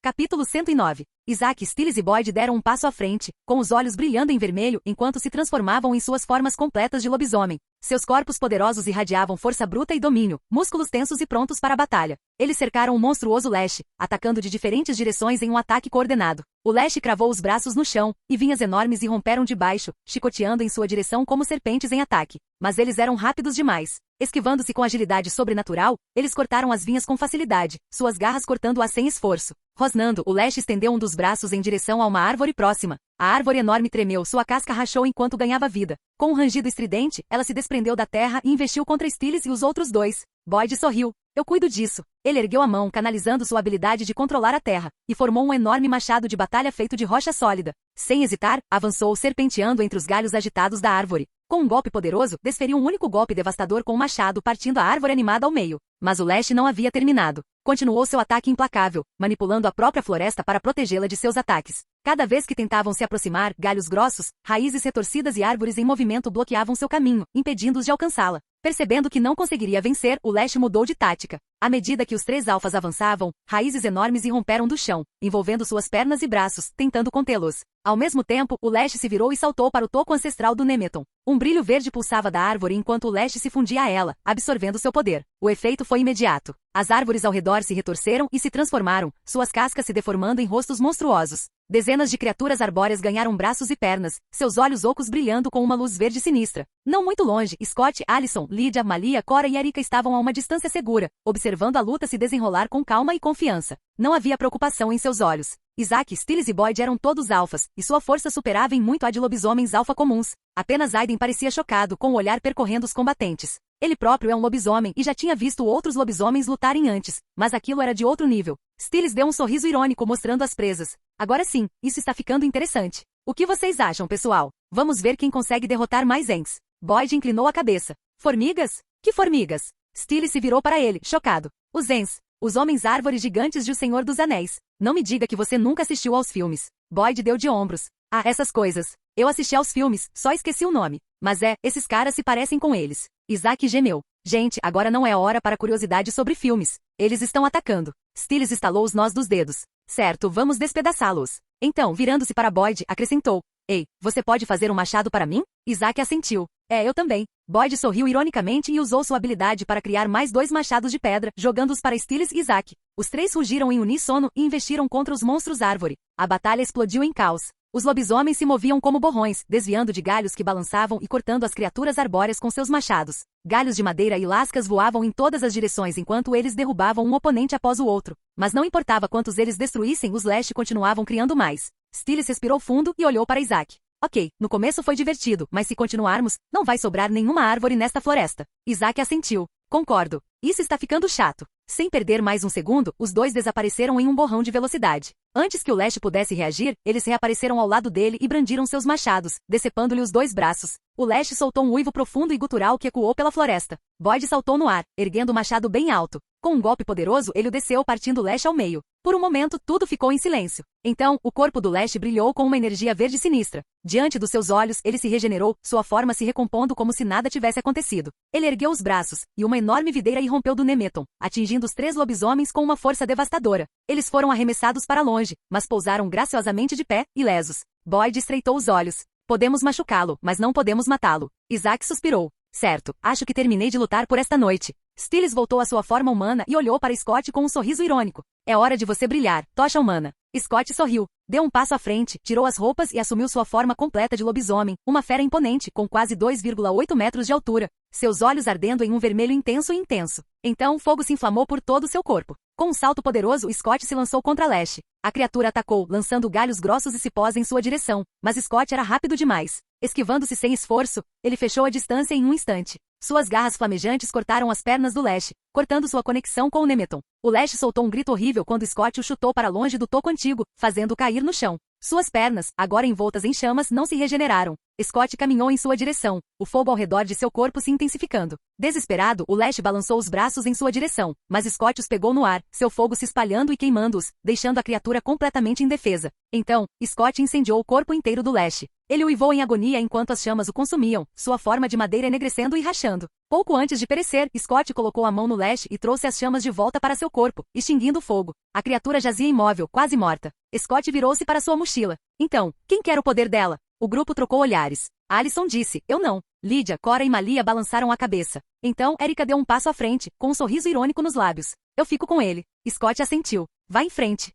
Capítulo 109. Isaac, Stiles e Boyd deram um passo à frente, com os olhos brilhando em vermelho enquanto se transformavam em suas formas completas de lobisomem. Seus corpos poderosos irradiavam força bruta e domínio, músculos tensos e prontos para a batalha. Eles cercaram o monstruoso Lash, atacando de diferentes direções em um ataque coordenado. O Lash cravou os braços no chão, e vinhas enormes irromperam de baixo, chicoteando em sua direção como serpentes em ataque. Mas eles eram rápidos demais. Esquivando-se com agilidade sobrenatural, eles cortaram as vinhas com facilidade, suas garras cortando-as sem esforço. Rosnando, o Lash estendeu um dos braços em direção a uma árvore próxima. A árvore enorme tremeu, sua casca rachou enquanto ganhava vida. Com um rangido estridente, ela se desprendeu da terra e investiu contra Stiles e os outros dois. Boyd sorriu. Eu cuido disso. Ele ergueu a mão, canalizando sua habilidade de controlar a terra, e formou um enorme machado de batalha feito de rocha sólida. Sem hesitar, avançou serpenteando entre os galhos agitados da árvore. Com um golpe poderoso, desferiu um único golpe devastador com o machado, partindo a árvore animada ao meio. Mas o Lash não havia terminado. Continuou seu ataque implacável, manipulando a própria floresta para protegê-la de seus ataques. Cada vez que tentavam se aproximar, galhos grossos, raízes retorcidas e árvores em movimento bloqueavam seu caminho, impedindo-os de alcançá-la. Percebendo que não conseguiria vencer, o Lash mudou de tática. À medida que os três alfas avançavam, raízes enormes irromperam do chão, envolvendo suas pernas e braços, tentando contê-los. Ao mesmo tempo, o Lash se virou e saltou para o toco ancestral do Nemeton. Um brilho verde pulsava da árvore enquanto o Lash se fundia a ela, absorvendo seu poder. O efeito foi imediato. As árvores ao redor se retorceram e se transformaram, suas cascas se deformando em rostos monstruosos. Dezenas de criaturas arbóreas ganharam braços e pernas, seus olhos ocos brilhando com uma luz verde sinistra. Não muito longe, Scott, Allison, Lydia, Malia, Cora e Erika estavam a uma distância segura, observando a luta se desenrolar com calma e confiança. Não havia preocupação em seus olhos. Isaac, Stiles e Boyd eram todos alfas, e sua força superava em muito a de lobisomens alfa comuns. Apenas Aiden parecia chocado com o olhar percorrendo os combatentes. Ele próprio é um lobisomem e já tinha visto outros lobisomens lutarem antes, mas aquilo era de outro nível. Stiles deu um sorriso irônico mostrando as presas. Agora sim, isso está ficando interessante. O que vocês acham, pessoal? Vamos ver quem consegue derrotar mais Ents. Boyd inclinou a cabeça. Formigas? Que formigas? Stiles se virou para ele, chocado. Os Ents. Os homens árvores gigantes de O Senhor dos Anéis. Não me diga que você nunca assistiu aos filmes. Boyd deu de ombros. Ah, essas coisas. Eu assisti aos filmes, só esqueci o nome. Mas esses caras se parecem com eles. Isaac gemeu. Gente, agora não é hora para curiosidade sobre filmes. Eles estão atacando. Stiles estalou os nós dos dedos. Certo, vamos despedaçá-los. Então, virando-se para Boyd, acrescentou. Ei, você pode fazer um machado para mim? Isaac assentiu. Eu também. Boyd sorriu ironicamente e usou sua habilidade para criar mais 2 machados de pedra, jogando-os para Stiles e Isaac. Os três rugiram em uníssono e investiram contra os monstros árvore. A batalha explodiu em caos. Os lobisomens se moviam como borrões, desviando de galhos que balançavam e cortando as criaturas arbóreas com seus machados. Galhos de madeira e lascas voavam em todas as direções enquanto eles derrubavam um oponente após o outro. Mas não importava quantos eles destruíssem, os Lash continuavam criando mais. Stiles respirou fundo e olhou para Isaac. Ok, no começo foi divertido, mas se continuarmos, não vai sobrar nenhuma árvore nesta floresta. Isaac assentiu. Concordo. Isso está ficando chato. Sem perder mais um segundo, os dois desapareceram em um borrão de velocidade. Antes que o Lash pudesse reagir, eles reapareceram ao lado dele e brandiram seus machados, decepando-lhe os 2 braços. O Lash soltou um uivo profundo e gutural que ecoou pela floresta. Boyd saltou no ar, erguendo o machado bem alto. Com um golpe poderoso, ele o desceu partindo o Lash ao meio. Por um momento, tudo ficou em silêncio. Então, o corpo do Lash brilhou com uma energia verde sinistra. Diante dos seus olhos, ele se regenerou, sua forma se recompondo como se nada tivesse acontecido. Ele ergueu os braços, e uma enorme videira irrompeu do Nemeton, atingindo os 3 lobisomens com uma força devastadora. Eles foram arremessados para longe, mas pousaram graciosamente de pé, ilesos. Boyd estreitou os olhos. Podemos machucá-lo, mas não podemos matá-lo. Isaac suspirou. Certo, acho que terminei de lutar por esta noite. Stiles voltou à sua forma humana e olhou para Scott com um sorriso irônico. É hora de você brilhar, tocha humana. Scott sorriu, deu um passo à frente, tirou as roupas e assumiu sua forma completa de lobisomem, uma fera imponente, com quase 2,8 metros de altura, seus olhos ardendo em um vermelho intenso e intenso. Então o fogo se inflamou por todo o seu corpo. Com um salto poderoso, Scott se lançou contra Lash. A criatura atacou, lançando galhos grossos e cipós em sua direção, mas Scott era rápido demais. Esquivando-se sem esforço, ele fechou a distância em um instante. Suas garras flamejantes cortaram as pernas do Lash, cortando sua conexão com o Nemeton. O Lash soltou um grito horrível quando Scott o chutou para longe do toco antigo, fazendo-o cair no chão. Suas pernas, agora envoltas em chamas, não se regeneraram. Scott caminhou em sua direção, o fogo ao redor de seu corpo se intensificando. Desesperado, o Lash balançou os braços em sua direção, mas Scott os pegou no ar, seu fogo se espalhando e queimando-os, deixando a criatura completamente indefesa. Então, Scott incendiou o corpo inteiro do Lash. Ele uivou em agonia enquanto as chamas o consumiam, sua forma de madeira enegrecendo e rachando. Pouco antes de perecer, Scott colocou a mão no Lash e trouxe as chamas de volta para seu corpo, extinguindo o fogo. A criatura jazia imóvel, quase morta. Scott virou-se para sua mochila. Então, quem quer o poder dela? O grupo trocou olhares. Alison disse, eu não. Lydia, Cora e Malia balançaram a cabeça. Então, Erika deu um passo à frente, com um sorriso irônico nos lábios. Eu fico com ele. Scott assentiu. Vá em frente.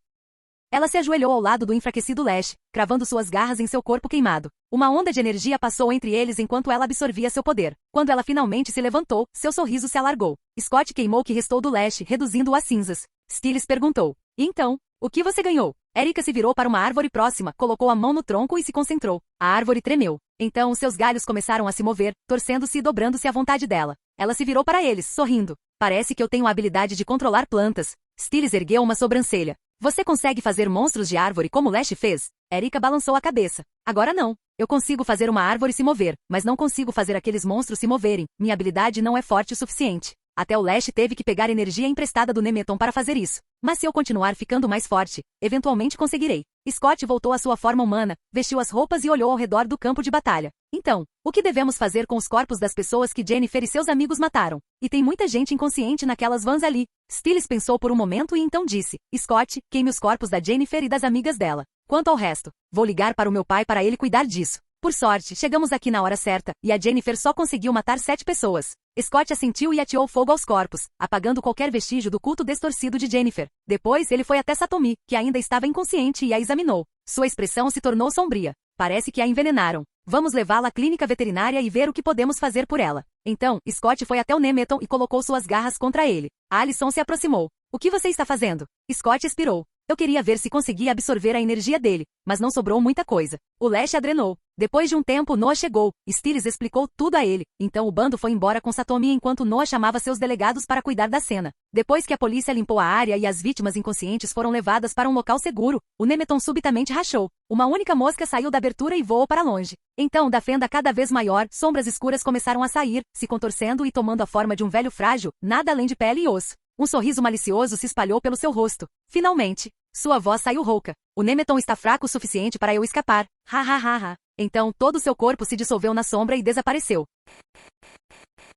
Ela se ajoelhou ao lado do enfraquecido Lash, cravando suas garras em seu corpo queimado. Uma onda de energia passou entre eles enquanto ela absorvia seu poder. Quando ela finalmente se levantou, seu sorriso se alargou. Scott queimou o que restou do Lash, reduzindo-o a cinzas. Stiles perguntou. E então, o que você ganhou? Erika se virou para uma árvore próxima, colocou a mão no tronco e se concentrou. A árvore tremeu. Então seus galhos começaram a se mover, torcendo-se e dobrando-se à vontade dela. Ela se virou para eles, sorrindo. Parece que eu tenho a habilidade de controlar plantas. Stiles ergueu uma sobrancelha. Você consegue fazer monstros de árvore como Lash fez? Erika balançou a cabeça. Agora não. Eu consigo fazer uma árvore se mover, mas não consigo fazer aqueles monstros se moverem. Minha habilidade não é forte o suficiente. Até o Lash teve que pegar energia emprestada do Nemeton para fazer isso. Mas se eu continuar ficando mais forte, eventualmente conseguirei. Scott voltou à sua forma humana, vestiu as roupas e olhou ao redor do campo de batalha. Então, o que devemos fazer com os corpos das pessoas que Jennifer e seus amigos mataram? E tem muita gente inconsciente naquelas vans ali. Stiles pensou por um momento e então disse, Scott, queime os corpos da Jennifer e das amigas dela. Quanto ao resto, vou ligar para o meu pai para ele cuidar disso. Por sorte, chegamos aqui na hora certa, e a Jennifer só conseguiu matar 7 pessoas. Scott assentiu e ateou fogo aos corpos, apagando qualquer vestígio do culto distorcido de Jennifer. Depois ele foi até Satomi, que ainda estava inconsciente e a examinou. Sua expressão se tornou sombria. Parece que a envenenaram. Vamos levá-la à clínica veterinária e ver o que podemos fazer por ela. Então, Scott foi até o Nemeton e colocou suas garras contra ele. Alison se aproximou. O que você está fazendo? Scott expirou. Eu queria ver se conseguia absorver a energia dele, mas não sobrou muita coisa. O Lash adrenou. Depois de um tempo, Noah chegou. Stiles explicou tudo a ele. Então o bando foi embora com Satomi enquanto Noah chamava seus delegados para cuidar da cena. Depois que a polícia limpou a área e as vítimas inconscientes foram levadas para um local seguro, o Nemeton subitamente rachou. Uma única mosca saiu da abertura e voou para longe. Então, da fenda cada vez maior, sombras escuras começaram a sair, se contorcendo e tomando a forma de um velho frágil, nada além de pele e osso. Um sorriso malicioso se espalhou pelo seu rosto. Finalmente, sua voz saiu rouca. O Nemeton está fraco o suficiente para eu escapar. Ha ha ha ha. Então todo seu corpo se dissolveu na sombra e desapareceu.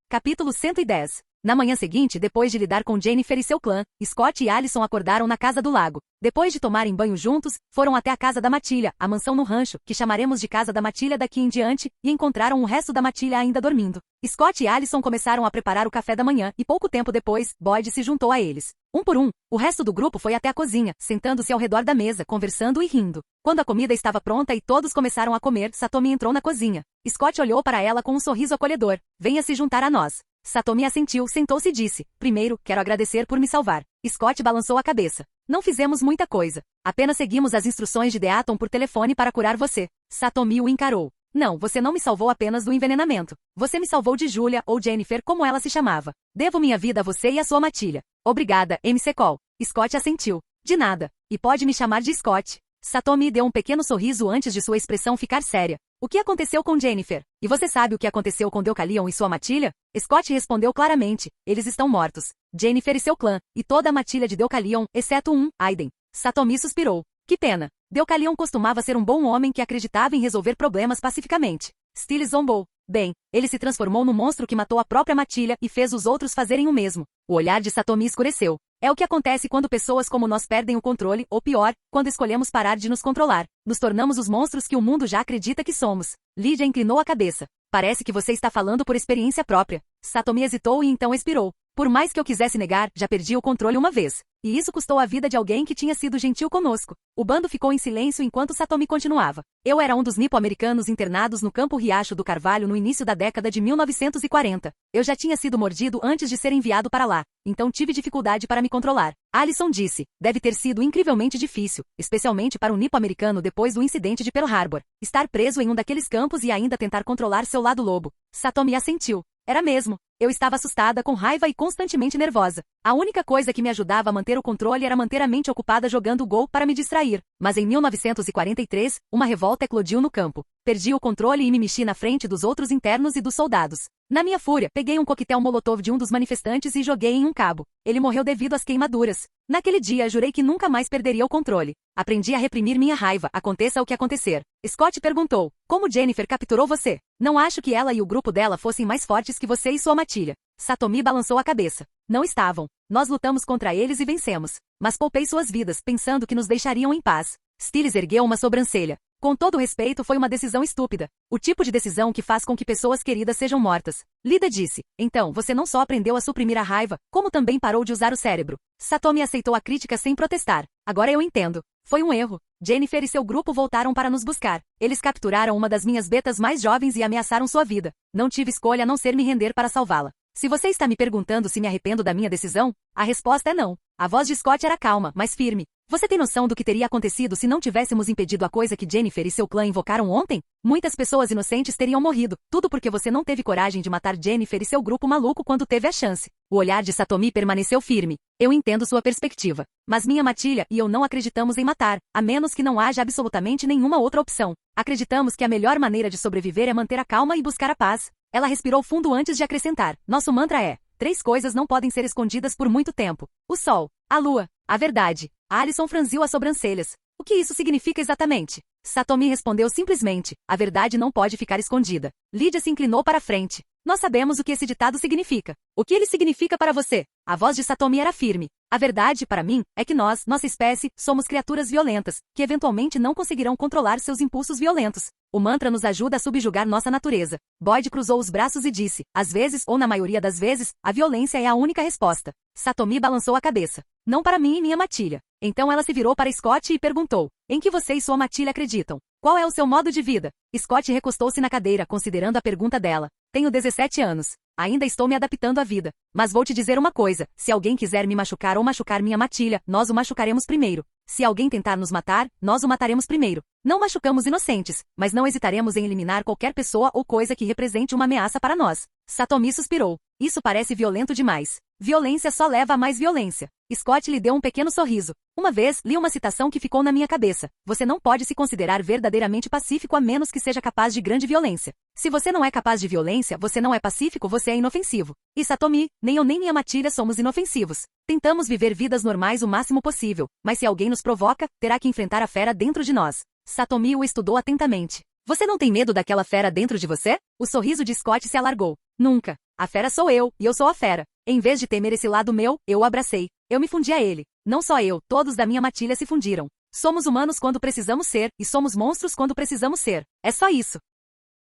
Capítulo 110. Na manhã seguinte, depois de lidar com Jennifer e seu clã, Scott e Alison acordaram na casa do lago. Depois de tomarem banho juntos, foram até a casa da Matilha, a mansão no rancho, que chamaremos de casa da Matilha daqui em diante, e encontraram o resto da Matilha ainda dormindo. Scott e Alison começaram a preparar o café da manhã e pouco tempo depois, Boyd se juntou a eles. Um por um, o resto do grupo foi até a cozinha, sentando-se ao redor da mesa, conversando e rindo. Quando a comida estava pronta e todos começaram a comer, Satomi entrou na cozinha. Scott olhou para ela com um sorriso acolhedor. Venha se juntar a nós. Satomi assentiu, sentou-se e disse, primeiro, quero agradecer por me salvar. Scott balançou a cabeça. Não fizemos muita coisa. Apenas seguimos as instruções de Deaton por telefone para curar você. Satomi o encarou. Não, você não me salvou apenas do envenenamento. Você me salvou de Julia, ou Jennifer, como ela se chamava. Devo minha vida a você e a sua matilha. Obrigada, MC Cole. Scott assentiu. De nada. E pode me chamar de Scott. Satomi deu um pequeno sorriso antes de sua expressão ficar séria. O que aconteceu com Jennifer? E você sabe o que aconteceu com Deucalion e sua matilha? Scott respondeu claramente. Eles estão mortos. Jennifer e seu clã, e toda a matilha de Deucalion, exceto Aiden. Satomi suspirou. Que pena. Deucalion costumava ser um bom homem que acreditava em resolver problemas pacificamente. Styles zombou. Bem, ele se transformou no monstro que matou a própria matilha e fez os outros fazerem o mesmo. O olhar de Satomi escureceu. É o que acontece quando pessoas como nós perdem o controle, ou pior, quando escolhemos parar de nos controlar. Nos tornamos os monstros que o mundo já acredita que somos. Lydia inclinou a cabeça. Parece que você está falando por experiência própria. Satomi hesitou e então expirou. Por mais que eu quisesse negar, já perdi o controle uma vez. E isso custou a vida de alguém que tinha sido gentil conosco. O bando ficou em silêncio enquanto Satomi continuava. Eu era um dos nipo-americanos internados no campo Riacho do Carvalho no início da década de 1940. Eu já tinha sido mordido antes de ser enviado para lá, então tive dificuldade para me controlar. Alison disse, deve ter sido incrivelmente difícil, especialmente para um nipo-americano depois do incidente de Pearl Harbor. Estar preso em um daqueles campos e ainda tentar controlar seu lado lobo. Satomi assentiu. Era mesmo. Eu estava assustada, com raiva e constantemente nervosa. A única coisa que me ajudava a manter o controle era manter a mente ocupada jogando Go para me distrair. Mas em 1943, uma revolta eclodiu no campo. Perdi o controle e me mexi na frente dos outros internos e dos soldados. Na minha fúria, peguei um coquetel molotov de um dos manifestantes e joguei em um cabo. Ele morreu devido às queimaduras. Naquele dia, jurei que nunca mais perderia o controle. Aprendi a reprimir minha raiva, aconteça o que acontecer. Scott perguntou, como Jennifer capturou você? Não acho que ela e o grupo dela fossem mais fortes que você e sua matilha. Satomi balançou a cabeça. Não estavam. Nós lutamos contra eles e vencemos. Mas poupei suas vidas, pensando que nos deixariam em paz. Styles ergueu uma sobrancelha. Com todo respeito, foi uma decisão estúpida. O tipo de decisão que faz com que pessoas queridas sejam mortas. Lydia disse, então, você não só aprendeu a suprimir a raiva, como também parou de usar o cérebro. Satomi aceitou a crítica sem protestar. Agora eu entendo. Foi um erro. Jennifer e seu grupo voltaram para nos buscar. Eles capturaram uma das minhas betas mais jovens e ameaçaram sua vida. Não tive escolha a não ser me render para salvá-la. Se você está me perguntando se me arrependo da minha decisão, a resposta é não. A voz de Scott era calma, mas firme. Você tem noção do que teria acontecido se não tivéssemos impedido a coisa que Jennifer e seu clã invocaram ontem? Muitas pessoas inocentes teriam morrido, tudo porque você não teve coragem de matar Jennifer e seu grupo maluco quando teve a chance. O olhar de Satomi permaneceu firme. Eu entendo sua perspectiva. Mas minha matilha e eu não acreditamos em matar, a menos que não haja absolutamente nenhuma outra opção. Acreditamos que a melhor maneira de sobreviver é manter a calma e buscar a paz. Ela respirou fundo antes de acrescentar. Nosso mantra é: 3 coisas não podem ser escondidas por muito tempo. O sol, a lua, a verdade. Alison franziu as sobrancelhas. O que isso significa exatamente? Satomi respondeu simplesmente. A verdade não pode ficar escondida. Lydia se inclinou para a frente. Nós sabemos o que esse ditado significa. O que ele significa para você? A voz de Satomi era firme. A verdade, para mim, é que nós, nossa espécie, somos criaturas violentas, que eventualmente não conseguirão controlar seus impulsos violentos. O mantra nos ajuda a subjugar nossa natureza. Boyd cruzou os braços e disse, às vezes, ou na maioria das vezes, a violência é a única resposta. Satomi balançou a cabeça. Não para mim e minha matilha. Então ela se virou para Scott e perguntou, em que você e sua matilha acreditam? Qual é o seu modo de vida? Scott recostou-se na cadeira, considerando a pergunta dela. Tenho 17 anos. Ainda estou me adaptando à vida. Mas vou te dizer uma coisa, se alguém quiser me machucar ou machucar minha matilha, nós o machucaremos primeiro. Se alguém tentar nos matar, nós o mataremos primeiro. Não machucamos inocentes, mas não hesitaremos em eliminar qualquer pessoa ou coisa que represente uma ameaça para nós. Satomi suspirou. Isso parece violento demais. Violência só leva a mais violência. Scott lhe deu um pequeno sorriso. Uma vez, li uma citação que ficou na minha cabeça. Você não pode se considerar verdadeiramente pacífico a menos que seja capaz de grande violência. Se você não é capaz de violência, você não é pacífico, você é inofensivo. E Satomi, nem eu nem minha matilha somos inofensivos. Tentamos viver vidas normais o máximo possível, mas se alguém nos provoca, terá que enfrentar a fera dentro de nós. Satomi o estudou atentamente. Você não tem medo daquela fera dentro de você? O sorriso de Scott se alargou. Nunca. A fera sou eu, e eu sou a fera. Em vez de temer esse lado meu, eu o abracei. Eu me fundi a ele. Não só eu, todos da minha matilha se fundiram. Somos humanos quando precisamos ser, e somos monstros quando precisamos ser. É só isso.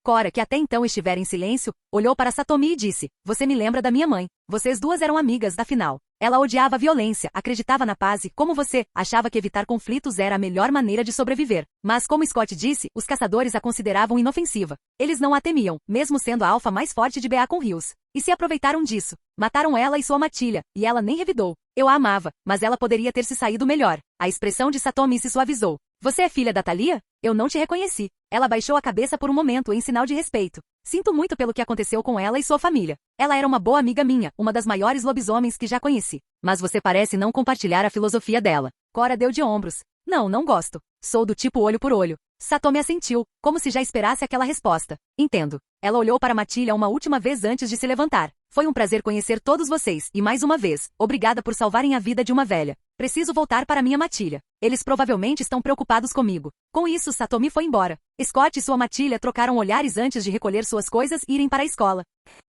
Cora, que até então estivera em silêncio, olhou para Satomi e disse, você me lembra da minha mãe. Vocês duas eram amigas, afinal. Ela odiava a violência, acreditava na paz e, como você, achava que evitar conflitos era a melhor maneira de sobreviver. Mas, como Scott disse, os caçadores a consideravam inofensiva. Eles não a temiam, mesmo sendo a alfa mais forte de Beacon Hills. E se aproveitaram disso. Mataram ela e sua matilha, e ela nem revidou. Eu a amava, mas ela poderia ter se saído melhor. A expressão de Satomi se suavizou. Você é filha da Thalia? Eu não te reconheci. Ela baixou a cabeça por um momento em sinal de respeito. Sinto muito pelo que aconteceu com ela e sua família. Ela era uma boa amiga minha, uma das maiores lobisomens que já conheci. Mas você parece não compartilhar a filosofia dela. Cora deu de ombros. Não, não gosto. Sou do tipo olho por olho. Satomi assentiu, como se já esperasse aquela resposta. Entendo. Ela olhou para Matilha uma última vez antes de se levantar. Foi um prazer conhecer todos vocês, e mais uma vez, obrigada por salvarem a vida de uma velha. Preciso voltar para minha Matilha. Eles provavelmente estão preocupados comigo. Com isso, Satomi foi embora. Scott e sua Matilha trocaram olhares antes de recolher suas coisas e irem para a escola.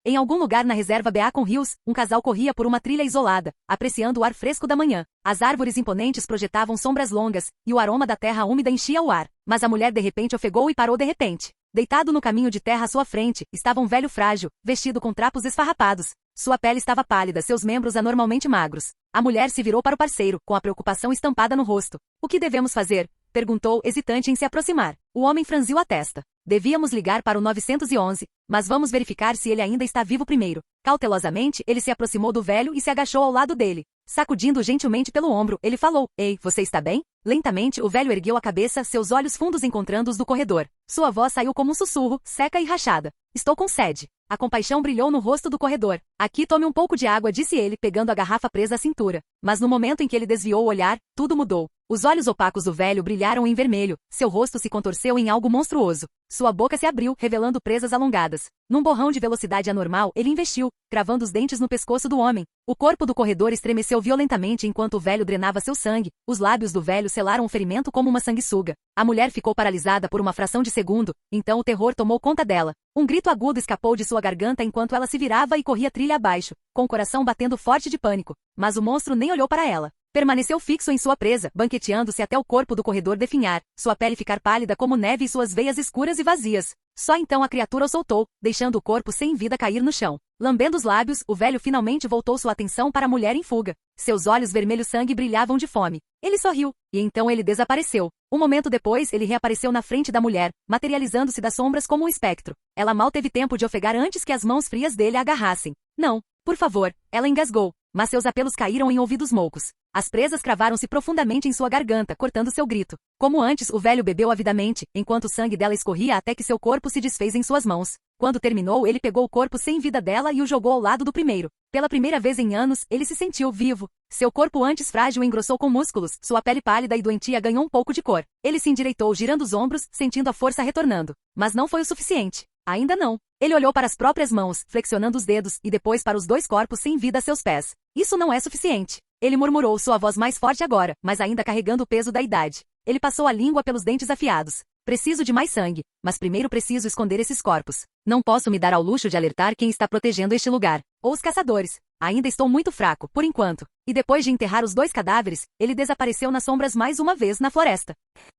Em algum lugar na reserva Beacon Hills, um casal corria por uma trilha isolada, apreciando o ar fresco da manhã. As árvores imponentes projetavam sombras longas, e o aroma da terra úmida enchia o ar. Mas a mulher de repente ofegou e parou de repente. Deitado no caminho de terra à sua frente, estava um velho frágil, vestido com trapos esfarrapados. Sua pele estava pálida, seus membros anormalmente magros. A mulher se virou para o parceiro, com a preocupação estampada no rosto. O que devemos fazer? Perguntou, hesitante em se aproximar. O homem franziu a testa. Devíamos ligar para o 911, mas vamos verificar se ele ainda está vivo primeiro. Cautelosamente, ele se aproximou do velho e se agachou ao lado dele. Sacudindo gentilmente pelo ombro, ele falou, Ei, você está bem? Lentamente, o velho ergueu a cabeça, seus olhos fundos encontrando os do corredor. Sua voz saiu como um sussurro, seca e rachada. Estou com sede. A compaixão brilhou no rosto do corredor. Aqui tome um pouco de água, disse ele, pegando a garrafa presa à cintura. Mas no momento em que ele desviou o olhar, tudo mudou. Os olhos opacos do velho brilharam em vermelho, seu rosto se contorceu em algo monstruoso. Sua boca se abriu, revelando presas alongadas. Num borrão de velocidade anormal, ele investiu, cravando os dentes no pescoço do homem. O corpo do corredor estremeceu violentamente enquanto o velho drenava seu sangue. Os lábios do velho selaram o ferimento como uma sanguessuga. A mulher ficou paralisada por uma fração de segundo, então o terror tomou conta dela. Um grito agudo escapou de sua garganta enquanto ela se virava e corria trilha abaixo, com o coração batendo forte de pânico. Mas o monstro nem olhou para ela. Permaneceu fixo em sua presa, banqueteando-se até o corpo do corredor definhar, sua pele ficar pálida como neve e suas veias escuras e vazias. Só então a criatura o soltou, deixando o corpo sem vida cair no chão. Lambendo os lábios, o velho finalmente voltou sua atenção para a mulher em fuga. Seus olhos vermelho-sangue brilhavam de fome. Ele sorriu, e então ele desapareceu. Um momento depois, ele reapareceu na frente da mulher, materializando-se das sombras como um espectro. Ela mal teve tempo de ofegar antes que as mãos frias dele a agarrassem. Não, por favor, ela engasgou, mas seus apelos caíram em ouvidos moucos. As presas cravaram-se profundamente em sua garganta, cortando seu grito. Como antes, o velho bebeu avidamente, enquanto o sangue dela escorria até que seu corpo se desfez em suas mãos. Quando terminou, ele pegou o corpo sem vida dela e o jogou ao lado do primeiro. Pela primeira vez em anos, ele se sentiu vivo. Seu corpo antes frágil engrossou com músculos, sua pele pálida e doentia ganhou um pouco de cor. Ele se endireitou, girando os ombros, sentindo a força retornando. Mas não foi o suficiente. Ainda não. Ele olhou para as próprias mãos, flexionando os dedos, e depois para os dois corpos sem vida a seus pés. Isso não é suficiente. Ele murmurou, sua voz mais forte agora, mas ainda carregando o peso da idade. Ele passou a língua pelos dentes afiados. Preciso de mais sangue, mas primeiro preciso esconder esses corpos. Não posso me dar ao luxo de alertar quem está protegendo este lugar. Ou os caçadores. Ainda estou muito fraco, por enquanto. E depois de enterrar os dois cadáveres, ele desapareceu nas sombras mais uma vez na floresta.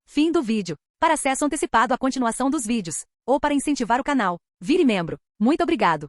Fim do vídeo. Para acesso antecipado à continuação dos vídeos, ou para incentivar o canal, vire membro. Muito obrigado.